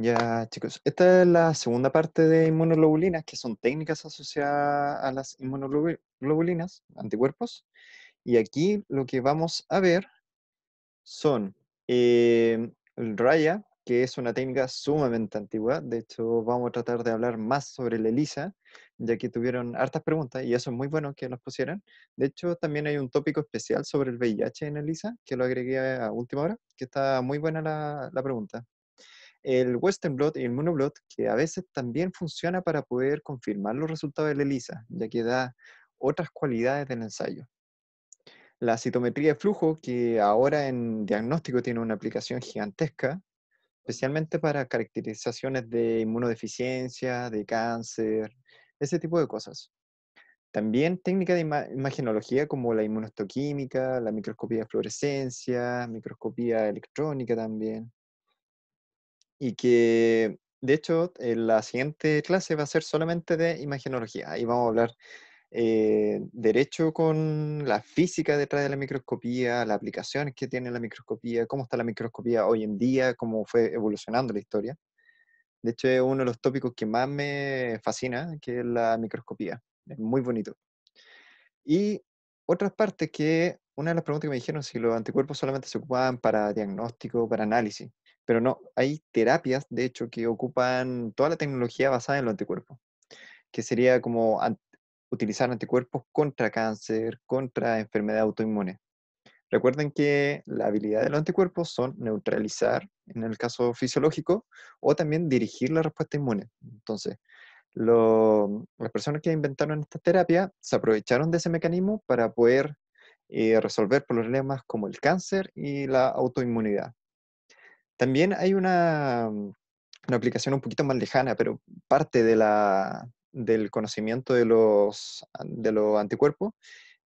Ya, chicos, esta es la segunda parte de inmunoglobulinas, que son técnicas asociadas a las inmunoglobulinas, anticuerpos. Y aquí lo que vamos a ver son el Raya, que es una técnica sumamente antigua. De hecho, vamos a tratar de hablar más sobre la ELISA, ya que tuvieron hartas preguntas y eso es muy bueno que nos pusieran. De hecho, también hay un tópico especial sobre el VIH en ELISA, que lo agregué a última hora, que está muy buena la pregunta. El Western blot y el monoblot, que a veces también funciona para poder confirmar los resultados de la ELISA, ya que da otras cualidades del ensayo. La citometría de flujo, que ahora en diagnóstico tiene una aplicación gigantesca, especialmente para caracterizaciones de inmunodeficiencia, de cáncer, ese tipo de cosas. También técnicas de imagenología como la inmunohistoquímica, la microscopía de fluorescencia, microscopía electrónica también. Y que, de hecho, en la siguiente clase va a ser solamente de imagenología. Ahí vamos a hablar derecho con la física detrás de la microscopía, las aplicaciones que tiene la microscopía, cómo está la microscopía hoy en día, cómo fue evolucionando la historia. De hecho, es uno de los tópicos que más me fascina, que es la microscopía. Es muy bonito. Y otras partes que, una de las preguntas que me dijeron si los anticuerpos solamente se ocupaban para diagnóstico, para análisis, pero no, hay terapias, de hecho, que ocupan toda la tecnología basada en los anticuerpos, que sería como utilizar anticuerpos contra cáncer, contra enfermedad autoinmune. Recuerden que la habilidad de los anticuerpos son neutralizar, en el caso fisiológico, o también dirigir la respuesta inmune. Entonces, las personas que inventaron esta terapia se aprovecharon de ese mecanismo para poder resolver problemas como el cáncer y la autoinmunidad. También hay una aplicación un poquito más lejana, pero parte del conocimiento de los anticuerpos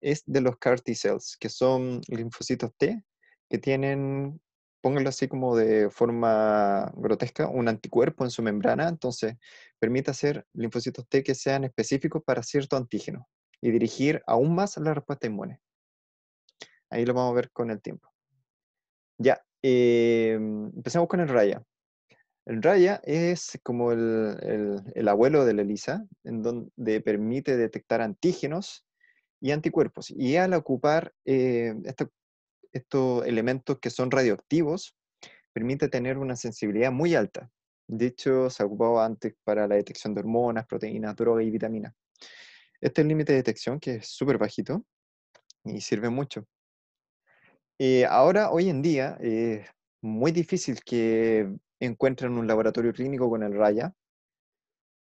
es de los CAR T cells, que son linfocitos T que tienen, pónganlo así como de forma grotesca, un anticuerpo en su membrana, entonces permite hacer linfocitos T que sean específicos para cierto antígeno y dirigir aún más la respuesta inmune. Ahí lo vamos a ver con el tiempo. Ya, empecemos con el Raya. El Raya es como el abuelo de la ELISA, en donde permite detectar antígenos y anticuerpos. Y al ocupar estos elementos que son radioactivos, permite tener una sensibilidad muy alta. De hecho, se ocupaba antes para la detección de hormonas, proteínas, drogas y vitaminas. Este es el límite de detección, que es súper bajito y sirve mucho. Ahora, hoy en día, es muy difícil que encuentren un laboratorio clínico con el Raya.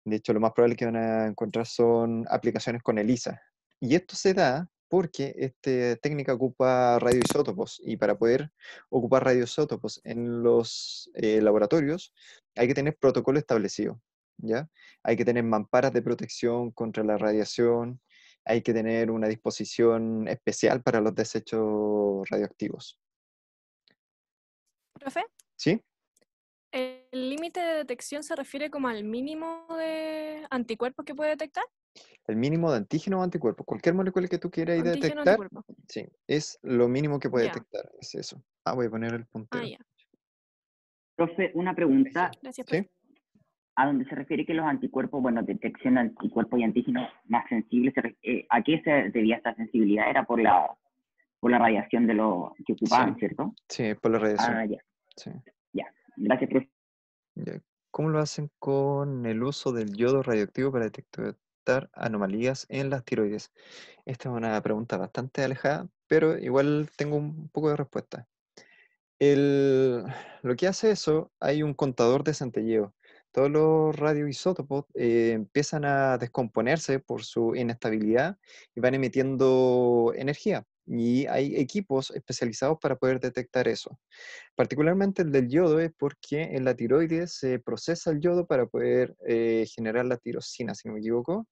De hecho, lo más probable que van a encontrar son aplicaciones con ELISA. Y esto se da porque esta técnica ocupa radioisótopos y para poder ocupar radioisótopos en los laboratorios hay que tener protocolo establecido, ¿ya? Hay que tener mamparas de protección contra la radiación, hay que tener una disposición especial para los desechos radioactivos, Profe, ¿sí? ¿el límite de detección se refiere como al mínimo de anticuerpos que puede detectar? El mínimo de antígeno o anticuerpos, cualquier molécula que tú quieras Antígeno, detectar, anticuerpo. sí, es lo mínimo que puede Ya. detectar, es eso. Ah, voy a poner el Ah, puntero. ya. Profe, una pregunta Gracias, ¿Sí? profe. a donde se refiere que los anticuerpos, bueno, detección de anticuerpos y antígenos más sensibles, ¿a qué se debía esta sensibilidad? Era por la radiación de lo que Sí, ocupaban, ¿cierto? sí, por la radiación. Ah, ya, Sí. ya. Gracias, profe. Ya. ¿Cómo lo hacen con el uso del yodo radioactivo para detectar anomalías en las tiroides? Esta es una pregunta bastante alejada, pero igual tengo un poco de respuesta. El- lo que hace eso, hay un contador de centelleo. Todos los radioisótopos empiezan a descomponerse por su inestabilidad y van emitiendo energía. Y hay equipos especializados para poder detectar eso. Particularmente el del yodo es porque en la tiroides se procesa el yodo para poder generar la tirosina, si no me equivoco,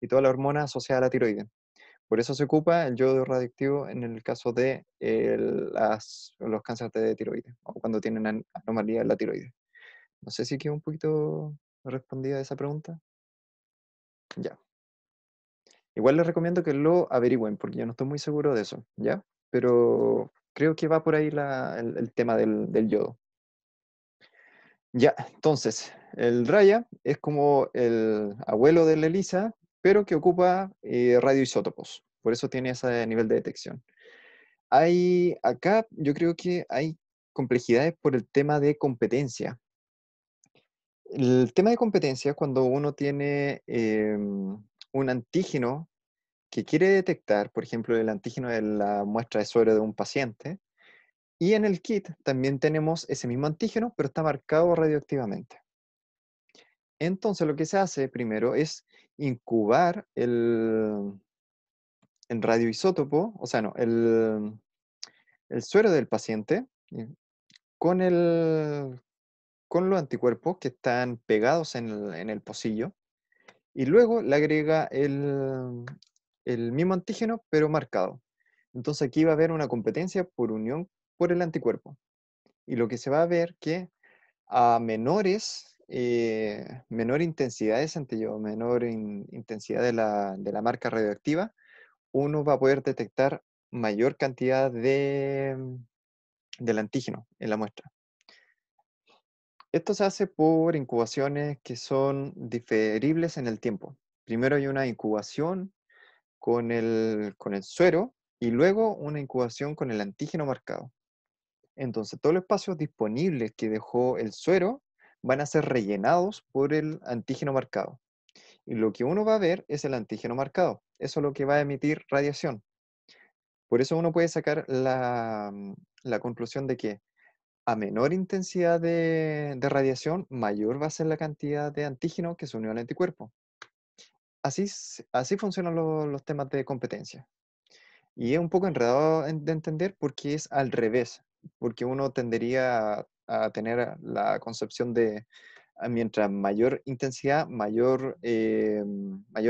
y toda la hormona asociada a la tiroides. Por eso se ocupa el yodo radioactivo en el caso de los cánceres de tiroides o cuando tienen anomalía en la tiroides. No sé si quedó un poquito respondida a esa pregunta. Ya. Igual les recomiendo que lo averigüen porque yo no estoy muy seguro de eso, ¿ya? Pero creo que va por ahí el tema del yodo. Ya, entonces, el Raya es como el abuelo de la ELISA, pero que ocupa radioisótopos. Por eso tiene ese nivel de detección. Acá yo creo que hay complejidades por el tema de competencia. El tema de competencia es cuando uno tiene un antígeno que quiere detectar, por ejemplo, el antígeno de la muestra de suero de un paciente, y en el kit también tenemos ese mismo antígeno, pero está marcado radioactivamente. Entonces lo que se hace primero es incubar el radioisótopo, o sea, no, el suero del paciente con, con los anticuerpos que están pegados en el pocillo, y luego le agrega el mismo antígeno, pero marcado. Entonces aquí va a haber una competencia por unión por el anticuerpo. Y lo que se va a ver que a menor intensidad de centello, menor intensidad de la marca radioactiva, uno va a poder detectar mayor cantidad del antígeno en la muestra. Esto se hace por incubaciones que son diferibles en el tiempo. Primero hay una incubación con el suero y luego una incubación con el antígeno marcado. Entonces, todos los espacios disponibles que dejó el suero van a ser rellenados por el antígeno marcado. Y lo que uno va a ver es el antígeno marcado. Eso es lo que va a emitir radiación. Por eso uno puede sacar la conclusión de que a menor intensidad de radiación, mayor va a ser la cantidad de antígeno que se unió al anticuerpo. Así funcionan los temas de competencia. Y es un poco enredado de entender porque es al revés, porque uno tendería a tener la concepción de mientras mayor intensidad, mayor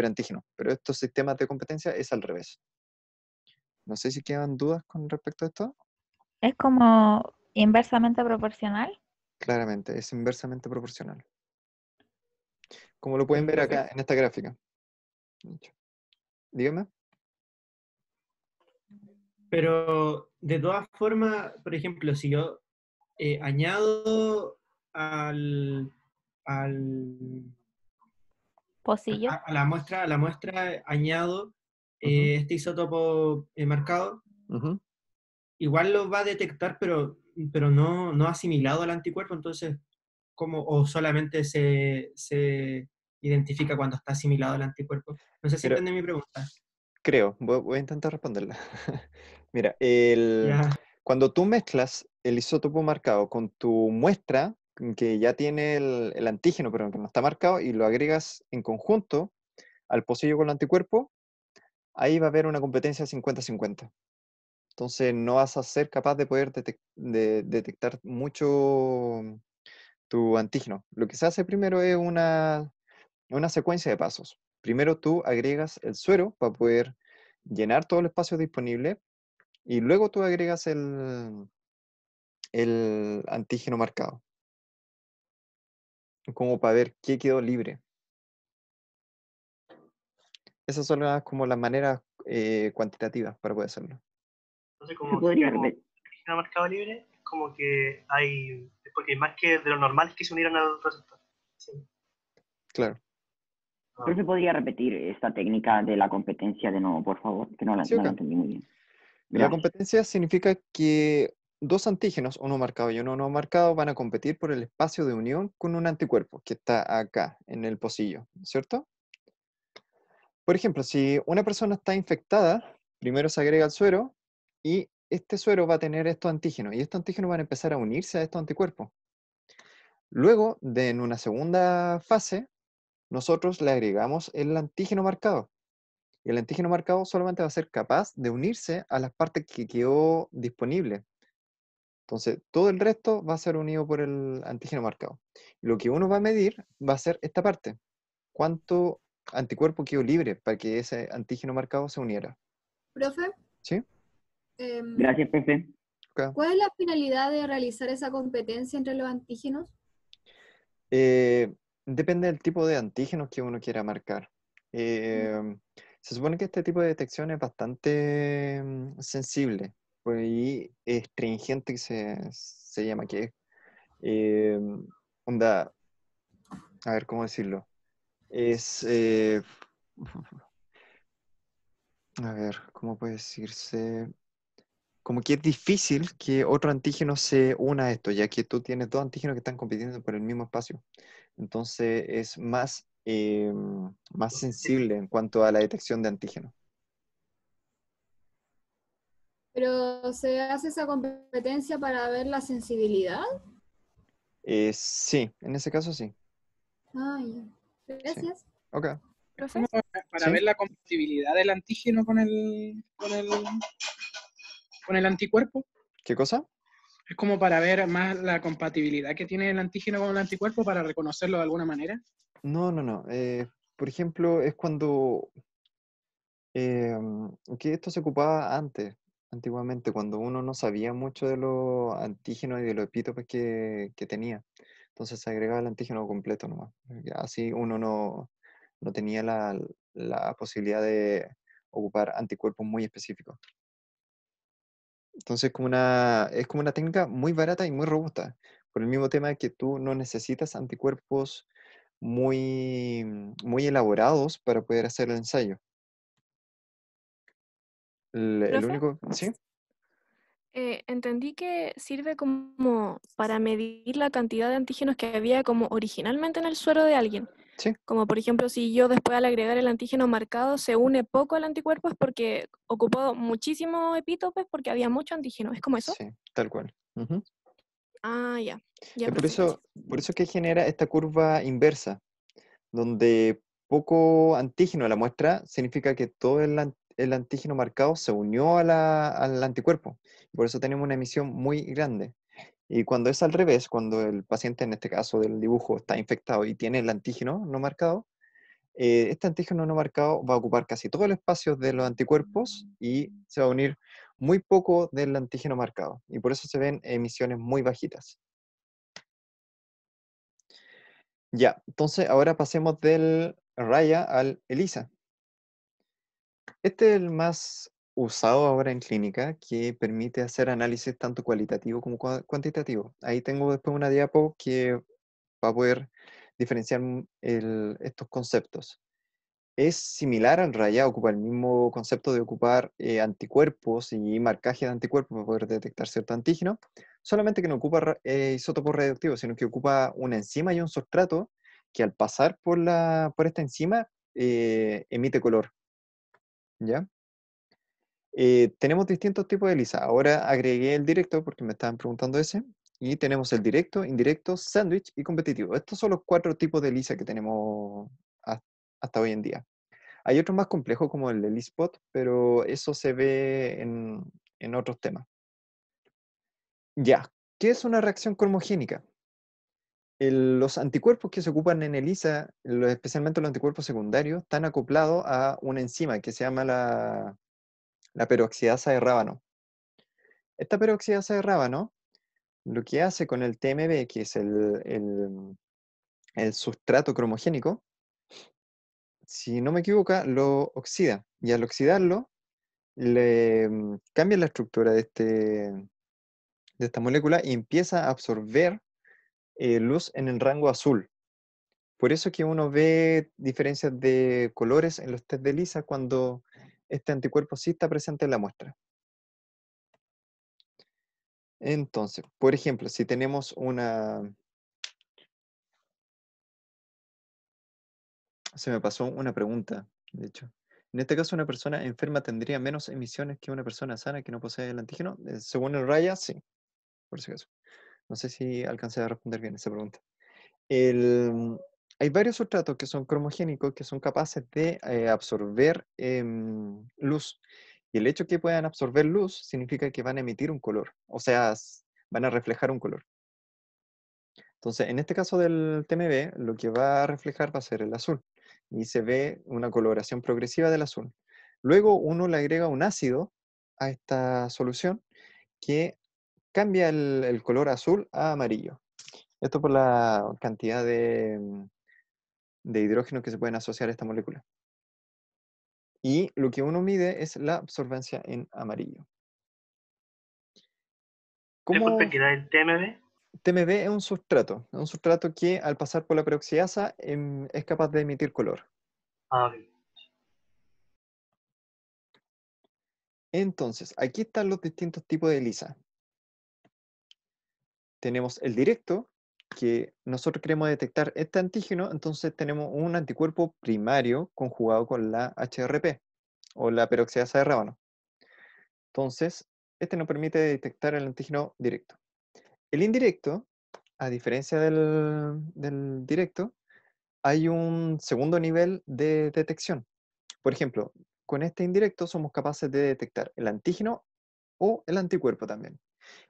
antígeno. Pero estos sistemas de competencia es al revés. No sé si quedan dudas con respecto a esto. Es como inversamente proporcional. Claramente, es inversamente proporcional. Como lo pueden Oye, ver profe, acá en esta gráfica. De hecho. Dígame. pero de todas formas, por ejemplo, si yo añado al, al, Pocillo. a la muestra añado Ujú, este isótopo marcado, ujú. igual lo va a detectar, pero no, no asimilado al anticuerpo, entonces, ¿cómo? O solamente se identifica cuando está asimilado al anticuerpo. No sé si Pero entiende mi pregunta. creo, voy a intentar responderla. Mira, Ya, cuando tú mezclas el isótopo marcado con tu muestra, que ya tiene el antígeno, pero que no está marcado, y lo agregas en conjunto al pocillo con el anticuerpo, ahí va a haber una competencia 50-50. Entonces no vas a ser capaz de poder detectar mucho tu antígeno. Lo que se hace primero es una secuencia de pasos. Primero tú agregas el suero para poder llenar todo el espacio disponible y luego tú agregas el antígeno marcado, como para ver qué quedó libre. Esas son como las maneras cuantitativas para poder hacerlo. Entonces, Se como que podría como repetir. el mercado libre, es como que hay, es porque hay más que de lo normal que se unieran al receptor. Sí. Claro. Pero se podría repetir esta técnica de la competencia de nuevo, por favor, que Sí, no ok. la entendí muy bien. La Gracias. competencia significa que dos antígenos, uno marcado y uno no marcado, van a competir por el espacio de unión con un anticuerpo que está acá, en el pocillo, ¿cierto? Por ejemplo, si una persona está infectada, primero se agrega el suero y este suero va a tener estos antígenos y estos antígenos van a empezar a unirse a estos anticuerpos. Luego, en una segunda fase, nosotros le agregamos el antígeno marcado. Y el antígeno marcado solamente va a ser capaz de unirse a las partes que quedó disponible. Entonces, todo el resto va a ser unido por el antígeno marcado. Lo que uno va a medir va a ser esta parte. ¿Cuánto anticuerpo quedó libre para que ese antígeno marcado se uniera? Profe, ¿Sí? em, Gracias, profe. Ok. ¿cuál es la finalidad de realizar esa competencia entre los antígenos? Eh, Depende del tipo de antígenos que uno quiera marcar. Mm, Se supone que este tipo de detección es bastante sensible y astringente, que se llama, que es, onda, a ver, ¿cómo decirlo? Es, a ver, ¿cómo puede decirse? Como que es difícil que otro antígeno se una a esto, ya que tú tienes dos antígenos que están compitiendo por el mismo espacio. Entonces es más sensible en cuanto a la detección de antígenos. Pero se hace esa competencia para ver la sensibilidad. Sí, en ese caso sí. Ah, ya. Sí. Gracias. Ok. Es ¿Profe? como para ¿Sí? ver la compatibilidad del antígeno con el anticuerpo. ¿Qué cosa? Es como para ver más la compatibilidad que tiene el antígeno con el anticuerpo para reconocerlo de alguna manera. No. Por ejemplo, es cuando que esto se ocupaba antes, antiguamente, cuando uno no sabía mucho de los antígenos y de los epítopes que tenía. Entonces se agregaba el antígeno completo nomás. Así uno no tenía la posibilidad de ocupar anticuerpos muy específicos. Entonces es como una técnica muy barata y muy robusta, por el mismo tema que tú no necesitas anticuerpos muy elaborados para poder hacer el ensayo. El ¿Profe? único, ¿sí? Entendí que sirve como para medir la cantidad de antígenos que había como originalmente en el suero de alguien. Sí, Como por ejemplo, si yo después al agregar el antígeno marcado se une poco al anticuerpo es porque ocupó muchísimos epítopes porque había mucho antígeno. ¿Es como eso? sí, tal cual. Ujú. Ah, ya. Ya, Es profe, gracias. por eso que genera esta curva inversa, donde poco antígeno a la muestra significa que todo el antígeno marcado se unió al anticuerpo. Por eso tenemos una emisión muy grande. Y cuando es al revés, cuando el paciente, en este caso del dibujo, está infectado y tiene el antígeno no marcado, este antígeno no marcado va a ocupar casi todo el espacio de los anticuerpos y se va a unir muy poco del antígeno marcado. Y por eso se ven emisiones muy bajitas. Ya, entonces ahora pasemos del Raya al ELISA. Este es el más usado ahora en clínica, que permite hacer análisis tanto cualitativo como cuantitativo. Ahí tengo después una diapo que va a poder diferenciar estos conceptos. Es similar al Raya, ocupa el mismo concepto de ocupar anticuerpos y marcaje de anticuerpos para poder detectar cierto antígeno, solamente que no ocupa isótopos radioactivos, sino que ocupa una enzima y un sustrato que al pasar por esta enzima emite color, ¿ya? Tenemos distintos tipos de ELISA. Ahora agregué el directo porque me estaban preguntando ese. Y tenemos el directo, indirecto, sándwich y competitivo. Estos son los 4 tipos de ELISA que tenemos hasta hoy en día. Hay otros más complejos como el ELISpot, pero eso se ve en otros temas. Ya, ¿qué es una reacción cromogénica? Los anticuerpos que se ocupan en ELISA, especialmente los anticuerpos secundarios, están acoplados a una enzima que se llama la peroxidasa de rábano. Esta peroxidasa de rábano lo que hace con el TMB, que es el sustrato cromogénico, si no me equivoco, lo oxida. Y al oxidarlo, le cambia la estructura de esta molécula y empieza a absorber luz en el rango azul. Por eso que uno ve diferencias de colores en los test de ELISA cuando este anticuerpo sí está presente en la muestra. Entonces, por ejemplo, si tenemos se me pasó una pregunta, de hecho. En este caso, una persona enferma tendría menos emisiones que una persona sana que no posee el antígeno. Según el Raya, sí, por si acaso. No sé si alcancé a responder bien esa pregunta. Hay varios sustratos que son cromogénicos que son capaces de absorber luz. Y el hecho que puedan absorber luz significa que van a emitir un color, o sea, van a reflejar un color. Entonces, en este caso del TMB, lo que va a reflejar va a ser el azul. Y se ve una coloración progresiva del azul. Luego uno le agrega un ácido a esta solución que cambia el color azul a amarillo. Esto por la cantidad de hidrógeno que se pueden asociar a esta molécula. Y lo que uno mide es la absorbancia en amarillo. Disculpe, ¿Cómo? ¿qué era el TMB? TMB es un sustrato que al pasar por la peroxidasa es capaz de emitir color. Ah, ok. Entonces, aquí están los distintos tipos de ELISA. Tenemos el directo, que nosotros queremos detectar este antígeno, entonces tenemos un anticuerpo primario conjugado con la HRP, o la peroxidasa de rábano. Entonces, este nos permite detectar el antígeno directo. El indirecto, a diferencia del directo, hay un segundo nivel de detección. Por ejemplo, con este indirecto somos capaces de detectar el antígeno o el anticuerpo también.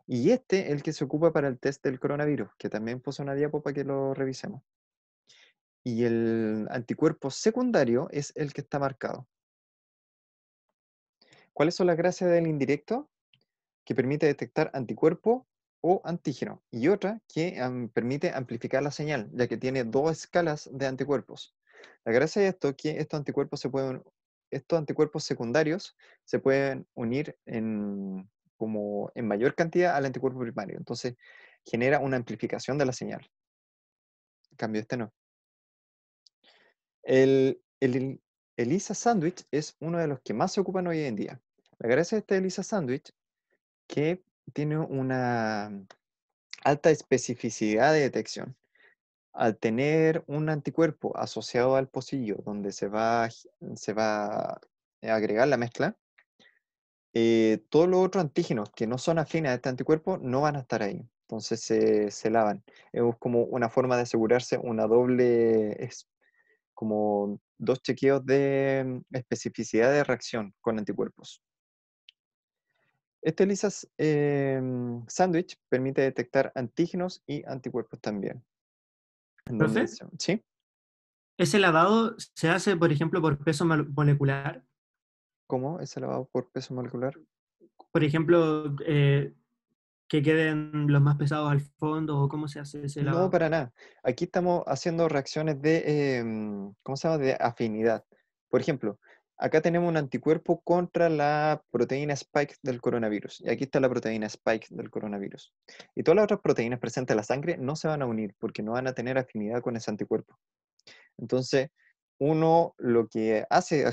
Y este es el que se ocupa para el test del coronavirus, que también puse una diapo para que lo revisemos. Y el anticuerpo secundario es el que está marcado. ¿Cuáles son las gracias del indirecto? Que permite detectar anticuerpo o antígeno, y otra que permite amplificar la señal, ya que tiene dos escalas de anticuerpos. La gracia de esto es que estos anticuerpos secundarios se pueden unir como en mayor cantidad al anticuerpo primario, entonces genera una amplificación de la señal. En cambio, este no. El ELISA Sandwich es uno de los que más se ocupan hoy en día. La gracia de este ELISA Sandwich que tiene una alta especificidad de detección. Al tener un anticuerpo asociado al pocillo donde se va a agregar la mezcla, todos los otros antígenos que no son afines a este anticuerpo no van a estar ahí. Entonces se lavan. Es como una forma de asegurarse una como dos chequeos de especificidad de reacción con anticuerpos. Este ELISA Sandwich permite detectar antígenos y anticuerpos también. ¿Profe? ¿Sí? ¿Ese lavado se hace, por ejemplo, por peso molecular? ¿Cómo es lavado por peso molecular? Por ejemplo, que queden los más pesados al fondo, o cómo se hace ese No, lavado. para nada. Aquí estamos haciendo reacciones de, ¿cómo se llama? De afinidad. Por ejemplo, acá tenemos un anticuerpo contra la proteína spike del coronavirus. Y aquí está la proteína spike del coronavirus. Y todas las otras proteínas presentes en la sangre no se van a unir porque no van a tener afinidad con ese anticuerpo. Entonces, uno lo que hace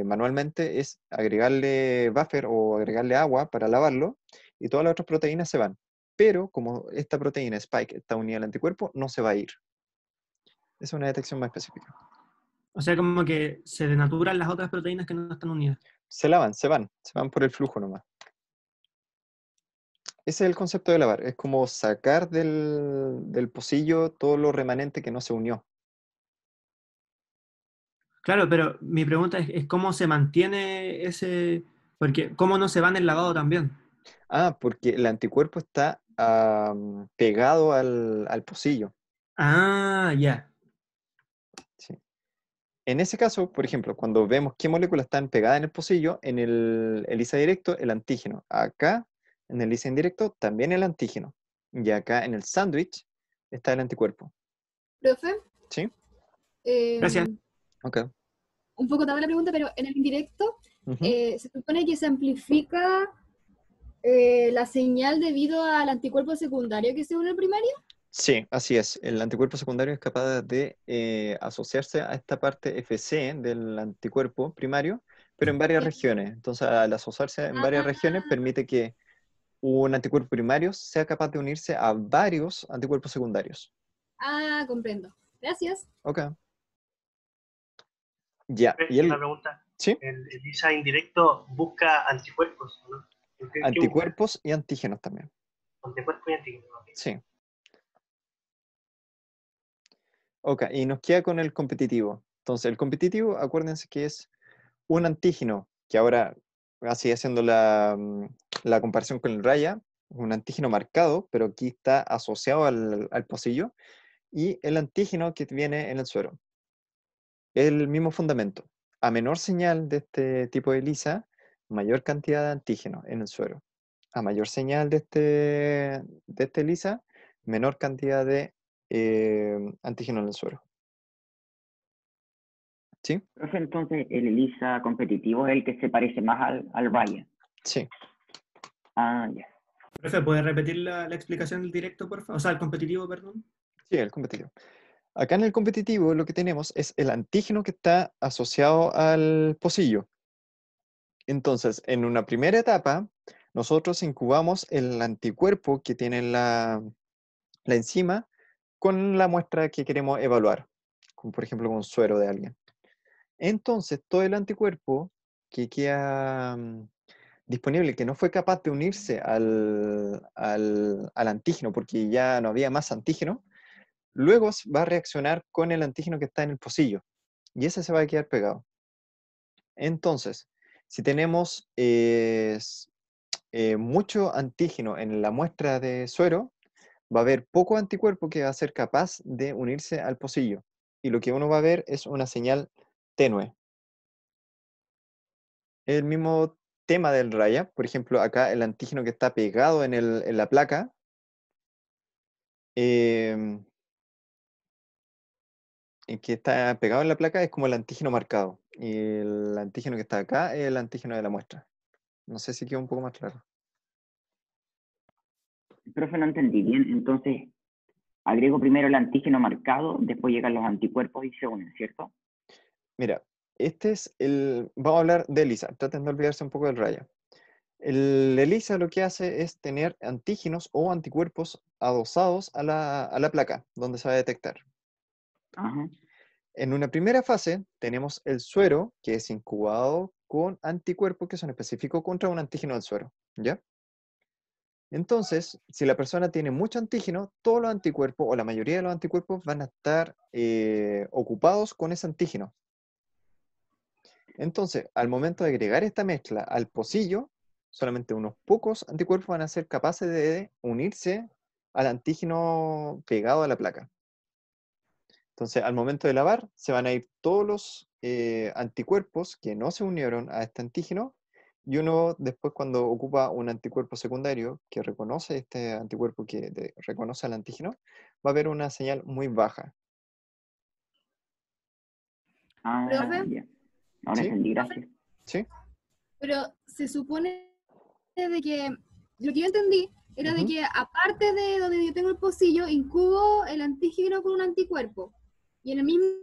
manualmente es agregarle buffer o agregarle agua para lavarlo y todas las otras proteínas se van. Pero como esta proteína spike está unida al anticuerpo, no se va a ir. Es una detección más específica. O sea, como que se denaturan las otras proteínas que no están unidas. Se lavan, se van por el flujo nomás. Ese es el concepto de lavar, es como sacar del pocillo todo lo remanente que no se unió. Claro, pero mi pregunta es cómo se mantiene ese... Porque cómo no se va en el lavado también. Ah, porque el anticuerpo está pegado al pocillo. Ah, ya. ¿Sí? En ese caso, por ejemplo, cuando vemos qué moléculas están pegadas en el pocillo, en el ELISA directo, el antígeno. Acá, en el ELISA indirecto, también el antígeno. Y acá, en el sándwich, está el anticuerpo. Profe, ¿Sí? Gracias. Ok. un poco tarde la pregunta, pero en el indirecto Ujú. se supone que se amplifica la señal debido al anticuerpo secundario que se une al primario. Sí, así es. El anticuerpo secundario es capaz de asociarse a esta parte FC del anticuerpo primario, pero en varias Ya. regiones. Entonces, al asociarse en varias regiones, permite que un anticuerpo primario sea capaz de unirse a varios anticuerpos secundarios. Comprendo. Gracias. Ok. Ya. ¿Y Una el pregunta. sí? El ELISA indirecto busca anticuerpos, ¿no? ¿Qué busca? Anticuerpos y antígenos también. Anticuerpos y antígenos. Ok. Sí. Ok. Y nos queda con el competitivo. Entonces, el competitivo, acuérdense que es un antígeno, que ahora, así haciendo la comparación con el raya, un antígeno marcado, pero aquí está asociado al pocillo, y el antígeno que viene en el suero. El mismo fundamento. A menor señal de este tipo de ELISA, mayor cantidad de antígeno en el suero. A mayor señal de este ELISA, menor cantidad de antígeno en el suero. ¿Sí? Profe, entonces el ELISA competitivo es el que se parece más al Raya. Sí. Ah, ya. Profe, ¿puede repetir la explicación del directo, por favor? O sea, el competitivo, perdón. Sí, el competitivo. Acá en el competitivo lo que tenemos es el antígeno que está asociado al pocillo. Entonces, en una primera etapa, nosotros incubamos el anticuerpo que tiene la enzima con la muestra que queremos evaluar, como por ejemplo con un suero de alguien. Entonces, todo el anticuerpo que queda disponible, que no fue capaz de unirse al antígeno, porque ya no había más antígeno, luego va a reaccionar con el antígeno que está en el pocillo, y ese se va a quedar pegado. Entonces, si tenemos mucho antígeno en la muestra de suero, va a haber poco anticuerpo que va a ser capaz de unirse al pocillo. Y lo que uno va a ver es una señal tenue. El mismo tema del raya, por ejemplo, acá el antígeno que está pegado en la placa, el que está pegado en la placa es como el antígeno marcado. Y el antígeno que está acá es el antígeno de la muestra. No sé si quedó un poco más claro. Profe, no entendí bien. Entonces, agrego primero el antígeno marcado, después llegan los anticuerpos y se unen, ¿cierto? Mira, vamos a hablar de ELISA. Traten de olvidarse un poco del raya. El ELISA lo que hace es tener antígenos o anticuerpos adosados a la placa donde se va a detectar. Ajá. En una primera fase tenemos el suero, que es incubado con anticuerpos que son específicos contra un antígeno del suero, ¿ya? Entonces, si la persona tiene mucho antígeno, todos los anticuerpos o la mayoría de los anticuerpos van a estar ocupados con ese antígeno. Entonces, al momento de agregar esta mezcla al pocillo, solamente unos pocos anticuerpos van a ser capaces de unirse al antígeno pegado a la placa. Entonces, al momento de lavar, se van a ir todos los anticuerpos que no se unieron a este antígeno, y uno después, cuando ocupa un anticuerpo secundario que reconoce este anticuerpo que reconoce al antígeno, va a haber una señal muy baja. Ah, ¿Profe? ya. Ahora ¿Sí? entendí, gracias. ¿Sí? Pero se supone de que, lo que yo entendí era de Ujú. que aparte de donde yo tengo el pocillo, incubo el antígeno con un anticuerpo. Y en el mismo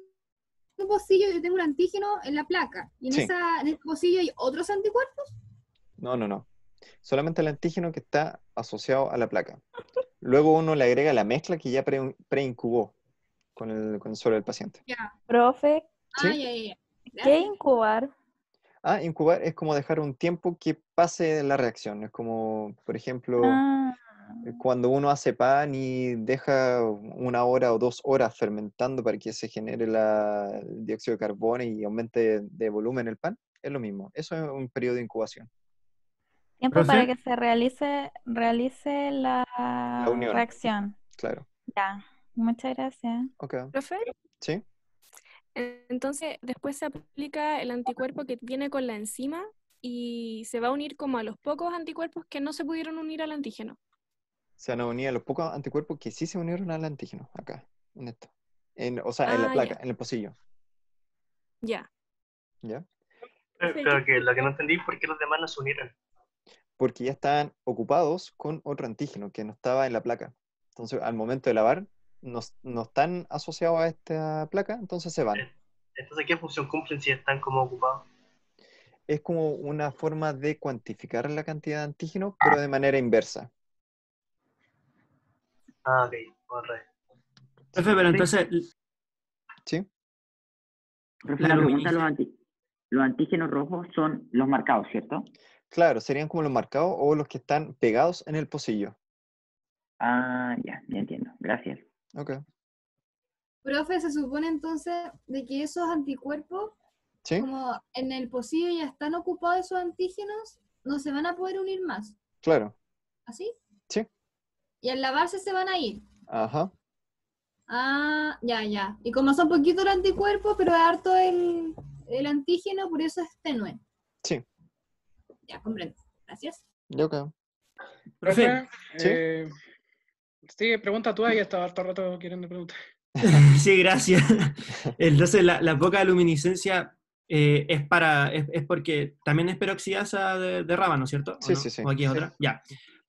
pocillo yo tengo un antígeno en la placa. Y en, Sí. en el pocillo hay otros anticuerpos. No. Solamente el antígeno que está asociado a la placa. Luego uno le agrega la mezcla que ya preincubó con el suero del paciente. Ya. Profe, Ah, ¿Sí? ya. ¿qué Gracias. incubar? Incubar es como dejar un tiempo que pase la reacción. Es como, por ejemplo, Ah, cuando uno hace pan y deja 1 hora o 2 horas fermentando para que se genere el dióxido de carbono y aumente de volumen el pan, es lo mismo. Eso es un periodo de incubación. tiempo para Profe, que se realice la La unión, reacción. claro. Ya, muchas gracias. Ok. ¿Profe? ¿Sí? Entonces, después se aplica el anticuerpo que viene con la enzima y se va a unir como a los pocos anticuerpos que no se pudieron unir al antígeno. Se van a unir a los pocos anticuerpos que sí se unieron al antígeno, acá, en esto. O sea, en la Ah, placa, ya, en el pocillo. ya. ¿Ya? Pero que lo que no entendí es por qué los demás no se unieron. Porque ya están ocupados con otro antígeno que no estaba en la placa. Entonces, al momento de lavar, no están asociados a esta placa, entonces se van. Entonces, ¿qué función cumplen si están como ocupados? Es como una forma de cuantificar la cantidad de antígeno, pero de manera inversa. Ah, ok, correcto. profe, pero entonces, ¿Sí? Profe, la una pregunta, luminiscencia. los antígenos rojos son los marcados, ¿cierto? Claro, serían como los marcados o los que están pegados en el pocillo. Ah, ya entiendo. Gracias. Ok. Profe, se supone entonces de que esos anticuerpos, ¿Sí? como en el pocillo ya están ocupados esos antígenos, no se van a poder unir más. Claro. ¿Así? Sí. Y al lavarse se van a ir. Ajá. Ah, ya. Y como son poquitos los anticuerpos, pero es harto el antígeno, por eso es tenue. Sí. Ya, comprendo. Gracias. Yo creo. Profe, Profe, sí, pregunta tú, ahí estaba harto rato queriendo preguntar. sí, gracias. Entonces, la poca luminiscencia es porque también es peroxidasa de rábano, ¿cierto? ¿O Sí, no? sí, sí. ¿O aquí es Sí. otra? Ya.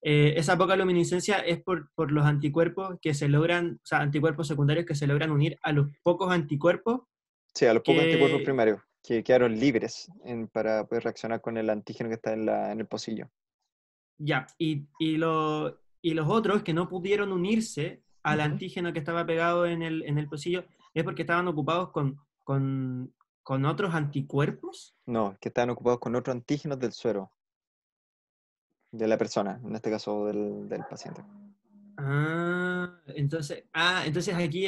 esa poca luminiscencia es por los anticuerpos que se logran, o sea, anticuerpos secundarios que se logran unir a los pocos anticuerpos Sí, a los pocos anticuerpos que, primarios que quedaron libres para poder reaccionar con el antígeno que está en el pocillo. ya, y los otros que no pudieron unirse al Ujú. antígeno que estaba pegado en el pocillo es porque estaban ocupados con otros anticuerpos. No, que estaban ocupados con otros antígenos del suero de la persona, en este caso del paciente. Entonces aquí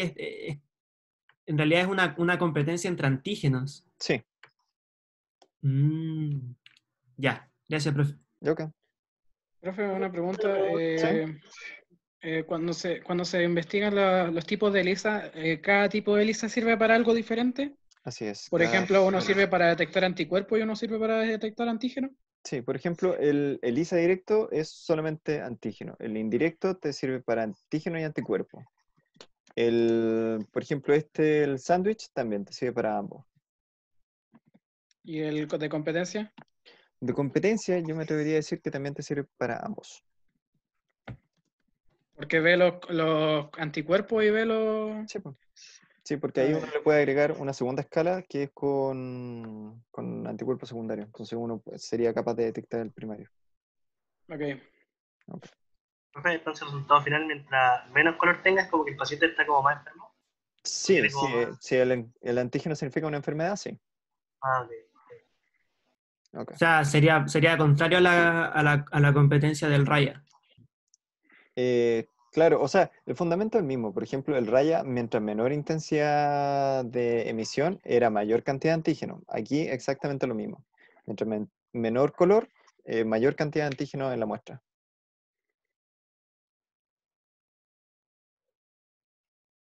en realidad es una competencia entre antígenos. Sí, Ya, gracias, profe. ok. Profe, una pregunta. Sí. Cuando se investigan los tipos de ELISA, ¿cada tipo de ELISA sirve para algo diferente? Así es. Por ejemplo, uno sirve para detectar anticuerpos y uno sirve para detectar antígenos. Sí, por ejemplo, el ELISA directo es solamente antígeno. El indirecto te sirve para antígeno y anticuerpo. Por ejemplo, el sándwich también te sirve para ambos. ¿Y el de competencia? De competencia, yo me atrevería a decir que también te sirve para ambos. Porque ve los anticuerpos y ve los... Sí, pues. Sí, porque ahí uno le puede agregar una segunda escala que es con anticuerpos secundarios. Entonces uno sería capaz de detectar el primario. Ok. Ok. Profe, entonces el resultado final, mientras menos color tenga, es como que el paciente está como más enfermo. Sí, Tiene como más... si el antígeno significa una enfermedad, sí. Ok. Ok. O sea, sería contrario a la competencia del Raya. Claro, o sea, el fundamento es el mismo. Por ejemplo, el raya, mientras menor intensidad de emisión, era mayor cantidad de antígeno. Aquí exactamente lo mismo. Mientras menor color, mayor cantidad de antígeno en la muestra.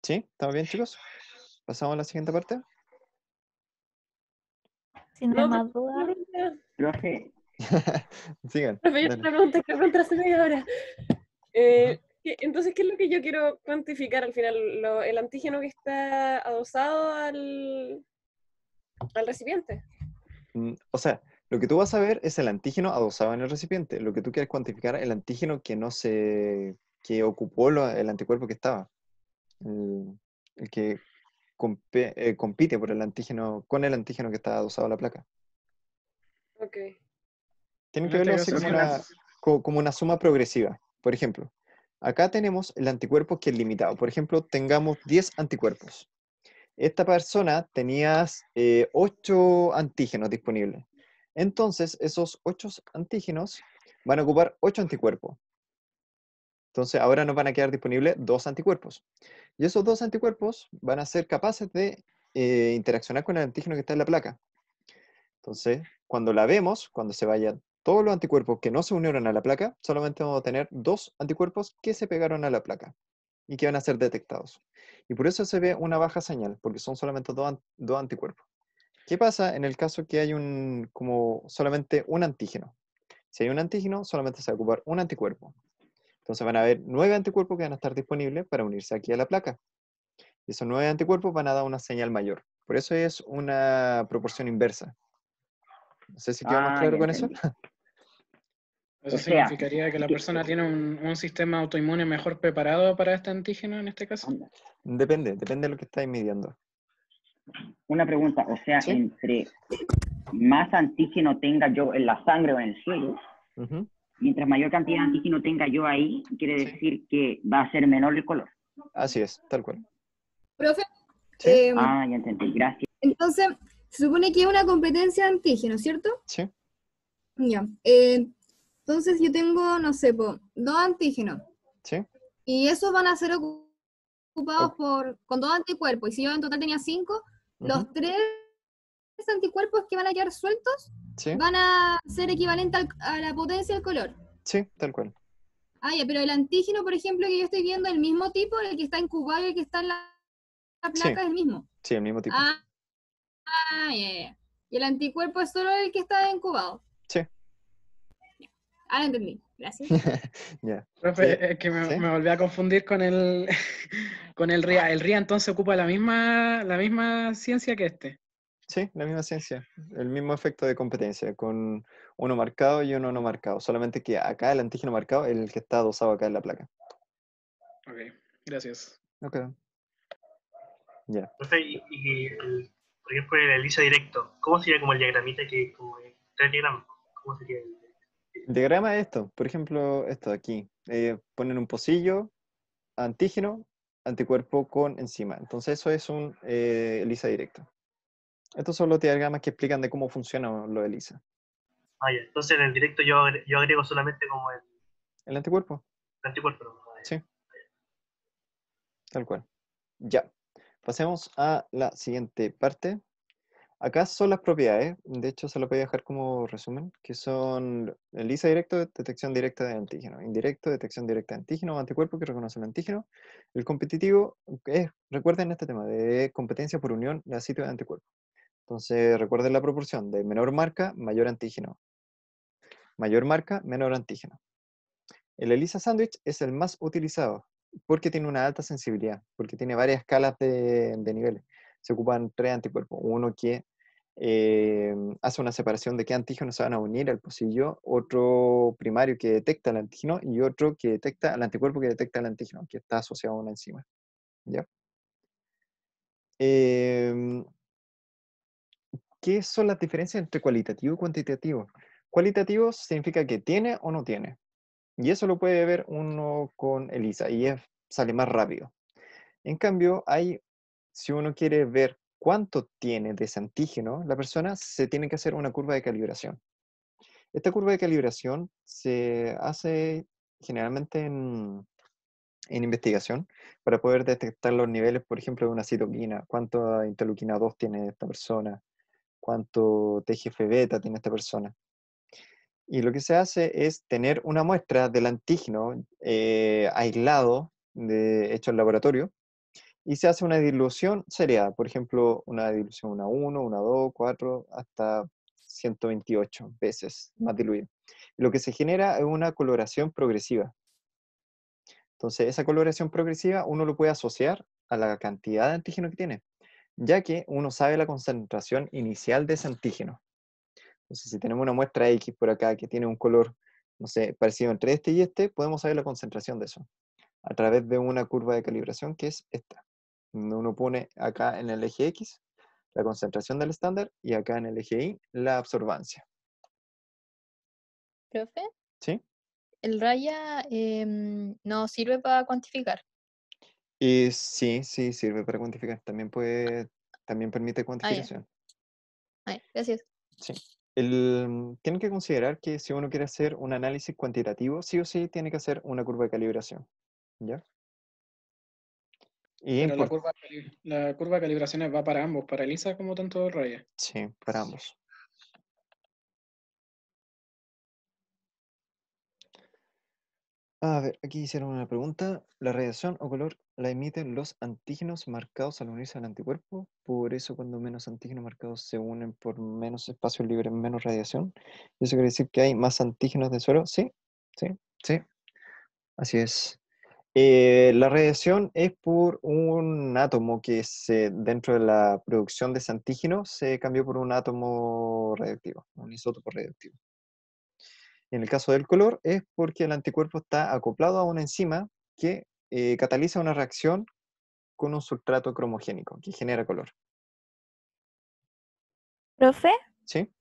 ¿Sí? ¿Estamos bien, chicos? ¿Pasamos a la siguiente parte? Si no hay No, más dudas, Profe, Sigan. profe, yo Dale. te pregunté que preguntar hace media hora. Entonces, ¿qué es lo que yo quiero cuantificar al final? ¿El antígeno que está adosado al recipiente? O sea, lo que tú vas a ver es el antígeno adosado en el recipiente. Lo que tú quieres cuantificar es el antígeno que ocupó el anticuerpo que estaba. El que compite por el antígeno, con el antígeno que está adosado a la placa. Ok. Tienen En que este verlo así caso, como una suma progresiva. Por ejemplo, acá tenemos el anticuerpo que es limitado. Por ejemplo, tengamos 10 anticuerpos. Esta persona tenía 8 antígenos disponibles. Entonces, esos 8 antígenos van a ocupar 8 anticuerpos. Entonces, ahora nos van a quedar disponibles 2 anticuerpos. Y esos 2 anticuerpos van a ser capaces de interaccionar con el antígeno que está en la placa. Entonces, cuando la vemos, cuando se vayan todos los anticuerpos que no se unieron a la placa, solamente vamos a tener 2 anticuerpos que se pegaron a la placa y que van a ser detectados. Y por eso se ve una baja señal, porque son solamente 2 anticuerpos. ¿Qué pasa en el caso que hay como solamente un antígeno? Si hay un antígeno, solamente se va a ocupar un anticuerpo. Entonces van a haber 9 anticuerpos que van a estar disponibles para unirse aquí a la placa. Y esos 9 anticuerpos van a dar una señal mayor. Por eso es una proporción inversa. No sé si quedó más ya claro con eso. entendí. eso O sea, significaría que la que- persona tiene un sistema autoinmune mejor preparado para este antígeno en este caso. anda, Depende de lo que estáis midiendo. una pregunta, o sea, ¿Sí? entre más antígeno tenga yo en la sangre o en el suelo, Ujú. mientras mayor cantidad de antígeno tenga yo ahí, quiere Sí. decir que va a ser menor el color. Así es, tal cual. Profe, ¿Sí? Ya entendí, gracias. entonces, se supone que es una competencia de antígeno, ¿cierto? Sí. Ya. Entonces yo tengo, no sé, 2 antígenos. Sí. Y esos van a ser ocupados Ok. con 2 anticuerpos. Y si yo en total tenía 5, los Ujú. 3 anticuerpos que van a quedar sueltos Sí. van a ser equivalentes a la potencia del color. Sí, tal cual. Ya, pero el antígeno, por ejemplo, que yo estoy viendo, el mismo tipo, el que está incubado y el que está en la placa Sí. es el mismo. Sí, el mismo tipo. Ya. Y el anticuerpo es solo el que está incubado. Sí. Ahora entendí. Gracias. Ya. Profe, Sí. es que ¿Sí? me volví a confundir con el, con el RIA. El RIA entonces ocupa la misma ciencia que este. Sí, la misma ciencia, el mismo efecto de competencia, con Uno marcado y uno no marcado. Solamente que acá el antígeno marcado es el que está adosado acá en la placa. Ok, gracias. Ok. Ya. Profe, por ejemplo, el ELISA directo, ¿cómo sería como el diagramita que como en 3 diagramas? ¿Cómo sería el El diagrama es esto. Por ejemplo, esto de aquí. Ponen un pocillo, antígeno, anticuerpo con enzima. Entonces eso es un ELISA directo. Estos son los diagramas que explican de cómo funciona lo ELISA. Ah, ya. Entonces en el directo yo agrego solamente como el El anticuerpo, anticuerpo. ¿No? sí, tal cual. Ya. Pasemos a la siguiente parte. Acá son las propiedades, de hecho se lo voy a dejar como resumen, que son el ELISA directo, detección directa de antígeno, indirecto, detección directa de antígeno, anticuerpo que reconoce el antígeno, el competitivo, recuerden este tema de competencia por unión de sitio de anticuerpo. Entonces recuerden la proporción de menor marca, mayor antígeno, mayor marca, menor antígeno. El ELISA sándwich es el más utilizado porque tiene una alta sensibilidad, porque tiene varias escalas de niveles. Se ocupan 3 anticuerpos, uno que hace una separación de qué antígenos se van a unir al pocillo, otro primario que detecta el antígeno y otro que detecta el anticuerpo que detecta el antígeno, que está asociado a una enzima. ¿Ya? ¿Qué son las diferencias entre cualitativo y cuantitativo? Cualitativo significa que tiene o no tiene. Y eso lo puede ver uno con ELISA y sale más rápido. En cambio, si uno quiere ver cuánto tiene de ese antígeno, la persona se tiene que hacer una curva de calibración. Esta curva de calibración se hace generalmente en investigación para poder detectar los niveles, por ejemplo, de una citoquina, cuánto interleuquina 2 tiene esta persona, cuánto TGF-beta tiene esta persona. Y lo que se hace es tener una muestra del antígeno aislado, hecho en laboratorio, y se hace una dilución seriada, por ejemplo, una dilución 1 a 1, 1 a 2, 4, hasta 128 veces más diluido. Y lo que se genera es una coloración progresiva. Entonces, esa coloración progresiva uno lo puede asociar a la cantidad de antígeno que tiene, ya que uno sabe la concentración inicial de ese antígeno. Entonces, si tenemos una muestra X por acá que tiene un color, no sé, parecido entre este y este, podemos saber la concentración de eso a través de una curva de calibración que es esta. Donde uno pone acá en el eje X la concentración del estándar y acá en el eje Y la absorbancia. Profe, ¿Sí? el raya no sirve para cuantificar. Y sí, sí, sirve para cuantificar. También permite Ah, ya. cuantificación. Gracias. Sí. Tienen que considerar que si uno quiere hacer un análisis cuantitativo, sí o sí tiene que hacer una curva de calibración. ¿Ya? Y Pero la curva de calibraciones va para ambos, para ELISA como tanto raya. sí, para ambos. A ver, aquí hicieron una pregunta. ¿La radiación o color la emiten los antígenos marcados al unirse al anticuerpo? Por eso cuando menos antígenos marcados se unen por menos espacio libre, menos radiación. ¿Eso quiere decir que hay más antígenos de suero? Sí, sí, sí. Así es. La radiación es por un átomo que dentro de la producción de ese antígeno se cambió por un átomo radioactivo, un isótopo radioactivo. En el caso del color es porque el anticuerpo está acoplado a una enzima que cataliza una reacción con un sustrato cromogénico que genera color. Profe, ¿Sí?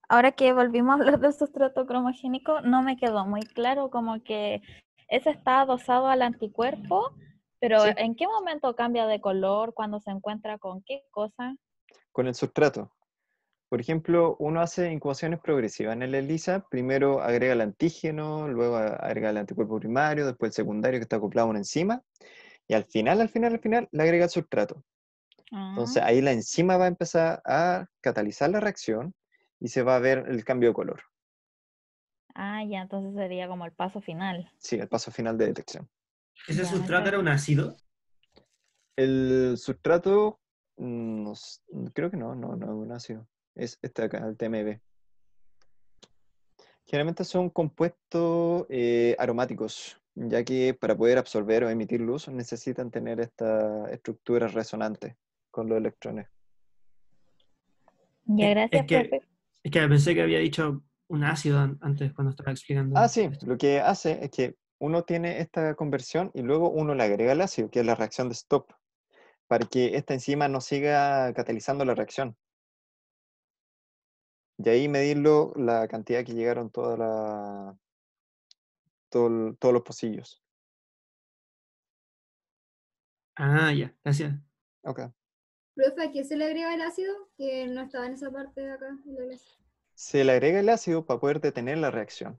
ahora que volvimos a hablar del sustrato cromogénico, no me quedó muy claro como que ese está adosado al anticuerpo, pero Sí, ¿en qué momento cambia de color? ¿Cuando se encuentra con qué cosa? con el sustrato. Por ejemplo, uno hace incubaciones progresivas en el ELISA. Primero agrega el antígeno, luego agrega el anticuerpo primario, después el secundario que está acoplado a una enzima, y al final le agrega el sustrato. Entonces Ah, ahí la enzima va a empezar a catalizar la reacción y se va a ver el cambio de color. ya, entonces sería como el paso final. Sí, el paso final de detección. ¿Ese Ya, sustrato muchas era un gracias. ácido? El sustrato, creo que no es un ácido. Es este acá, el TMB. Generalmente son compuestos aromáticos, ya que para poder absorber o emitir luz necesitan tener esta estructura resonante con los electrones. Ya, Es gracias, que, profe. es que pensé que había dicho un ácido antes cuando estaba explicando. Ah, sí, esto. lo que hace es que uno tiene esta conversión y luego uno le agrega el ácido, que es la reacción de stop, para que esta enzima no siga catalizando la reacción. Y ahí medirlo la cantidad que llegaron todos los pocillos. Ah, ya, gracias. Ok. Profe, ¿a qué se le agrega el ácido? Que no estaba en esa parte de acá, en la clase. Se le agrega el ácido para poder detener la reacción.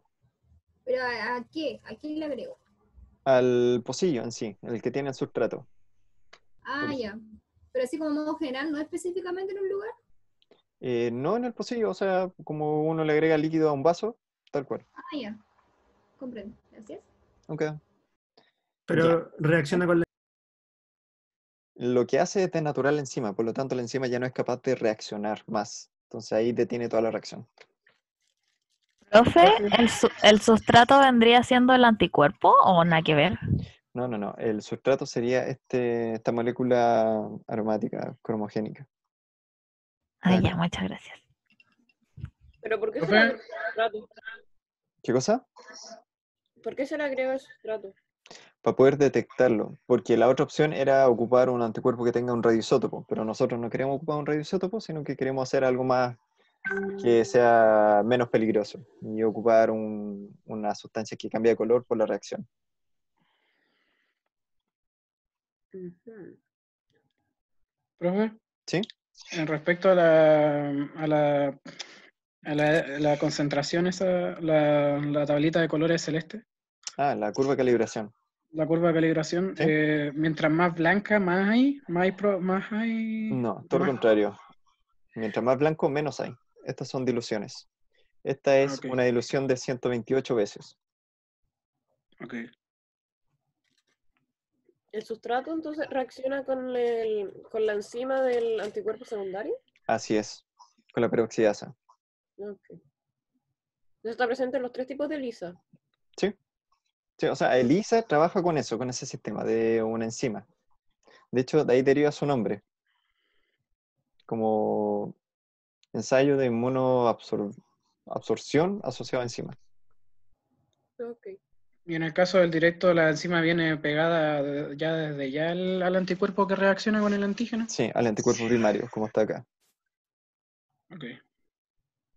¿Pero a qué? ¿A qué le agrego? Al pocillo en sí, el que tiene el sustrato. Ah, ya. Pero así como modo general, no específicamente en un lugar. No en el pocillo, o sea, como uno le agrega líquido a un vaso, tal cual. Ah, ya. Comprendo. Gracias. Ok. Pero Ya. reacciona con la... Lo que hace es desnaturar la enzima, por lo tanto la enzima ya no es capaz de reaccionar más. Entonces ahí detiene toda la reacción. Profe, ¿el sustrato vendría siendo el anticuerpo o nada que ver? No. El sustrato sería esta molécula aromática cromogénica. Ah, Acá. ya, muchas gracias. ¿Pero por qué se le Profe, agrega el sustrato? ¿Qué cosa? ¿Por qué se le agrega el sustrato? Para poder detectarlo, porque la otra opción era ocupar un anticuerpo que tenga un radioisótopo, pero nosotros no queremos ocupar un radioisótopo, sino que queremos hacer algo más que sea menos peligroso y ocupar una sustancia que cambie de color por la reacción. Ujú. profe, ¿Sí? respecto a la concentración, la tablita de colores celeste, Ah, la curva de calibración. la curva de calibración, ¿Sí? mientras más blanca, más hay, No, o todo lo más. contrario. Mientras más blanco, menos hay. Estas son diluciones. Esta Ah, es ok, una dilución de 128 veces. ok. ¿El sustrato entonces reacciona con la enzima del anticuerpo secundario? Así es, con la peroxidasa. Ok. Eso está presente en los tres tipos de ELISA. ¿Sí? Sí, o sea, ELISA trabaja con eso, con ese sistema de una enzima. De hecho, de ahí deriva su nombre, como ensayo de inmunoabsorción asociado a enzima. Ok. Y en el caso del directo, la enzima viene pegada ya desde ya al anticuerpo que reacciona con el antígeno. Sí, al anticuerpo primario, como está acá. Ok.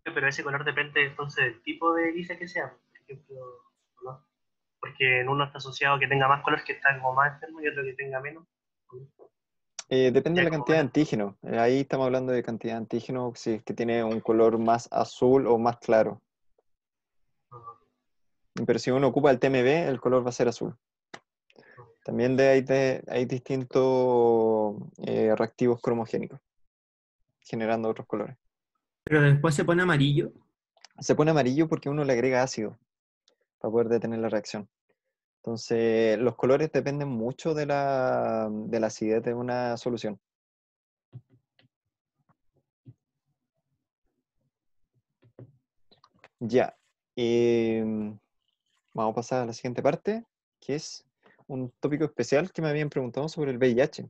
Pero ese color depende entonces del tipo de ELISA que sea, por ejemplo, ¿no? Porque en uno está asociado que tenga más color, que está como más enfermo, y otro que tenga menos. Depende de Ya la como cantidad de menos. antígeno. Ahí estamos hablando de cantidad de antígeno, si es que tiene un color más azul o más claro. Pero si uno ocupa el TMB, el color va a ser azul. También hay distintos reactivos cromogénicos, generando otros colores. Pero después se pone amarillo. Se pone amarillo porque uno le agrega ácido para poder detener la reacción. Entonces, los colores dependen mucho de la acidez de una solución. Ya. Vamos a pasar a la siguiente parte, que es un tópico especial que me habían preguntado sobre el VIH.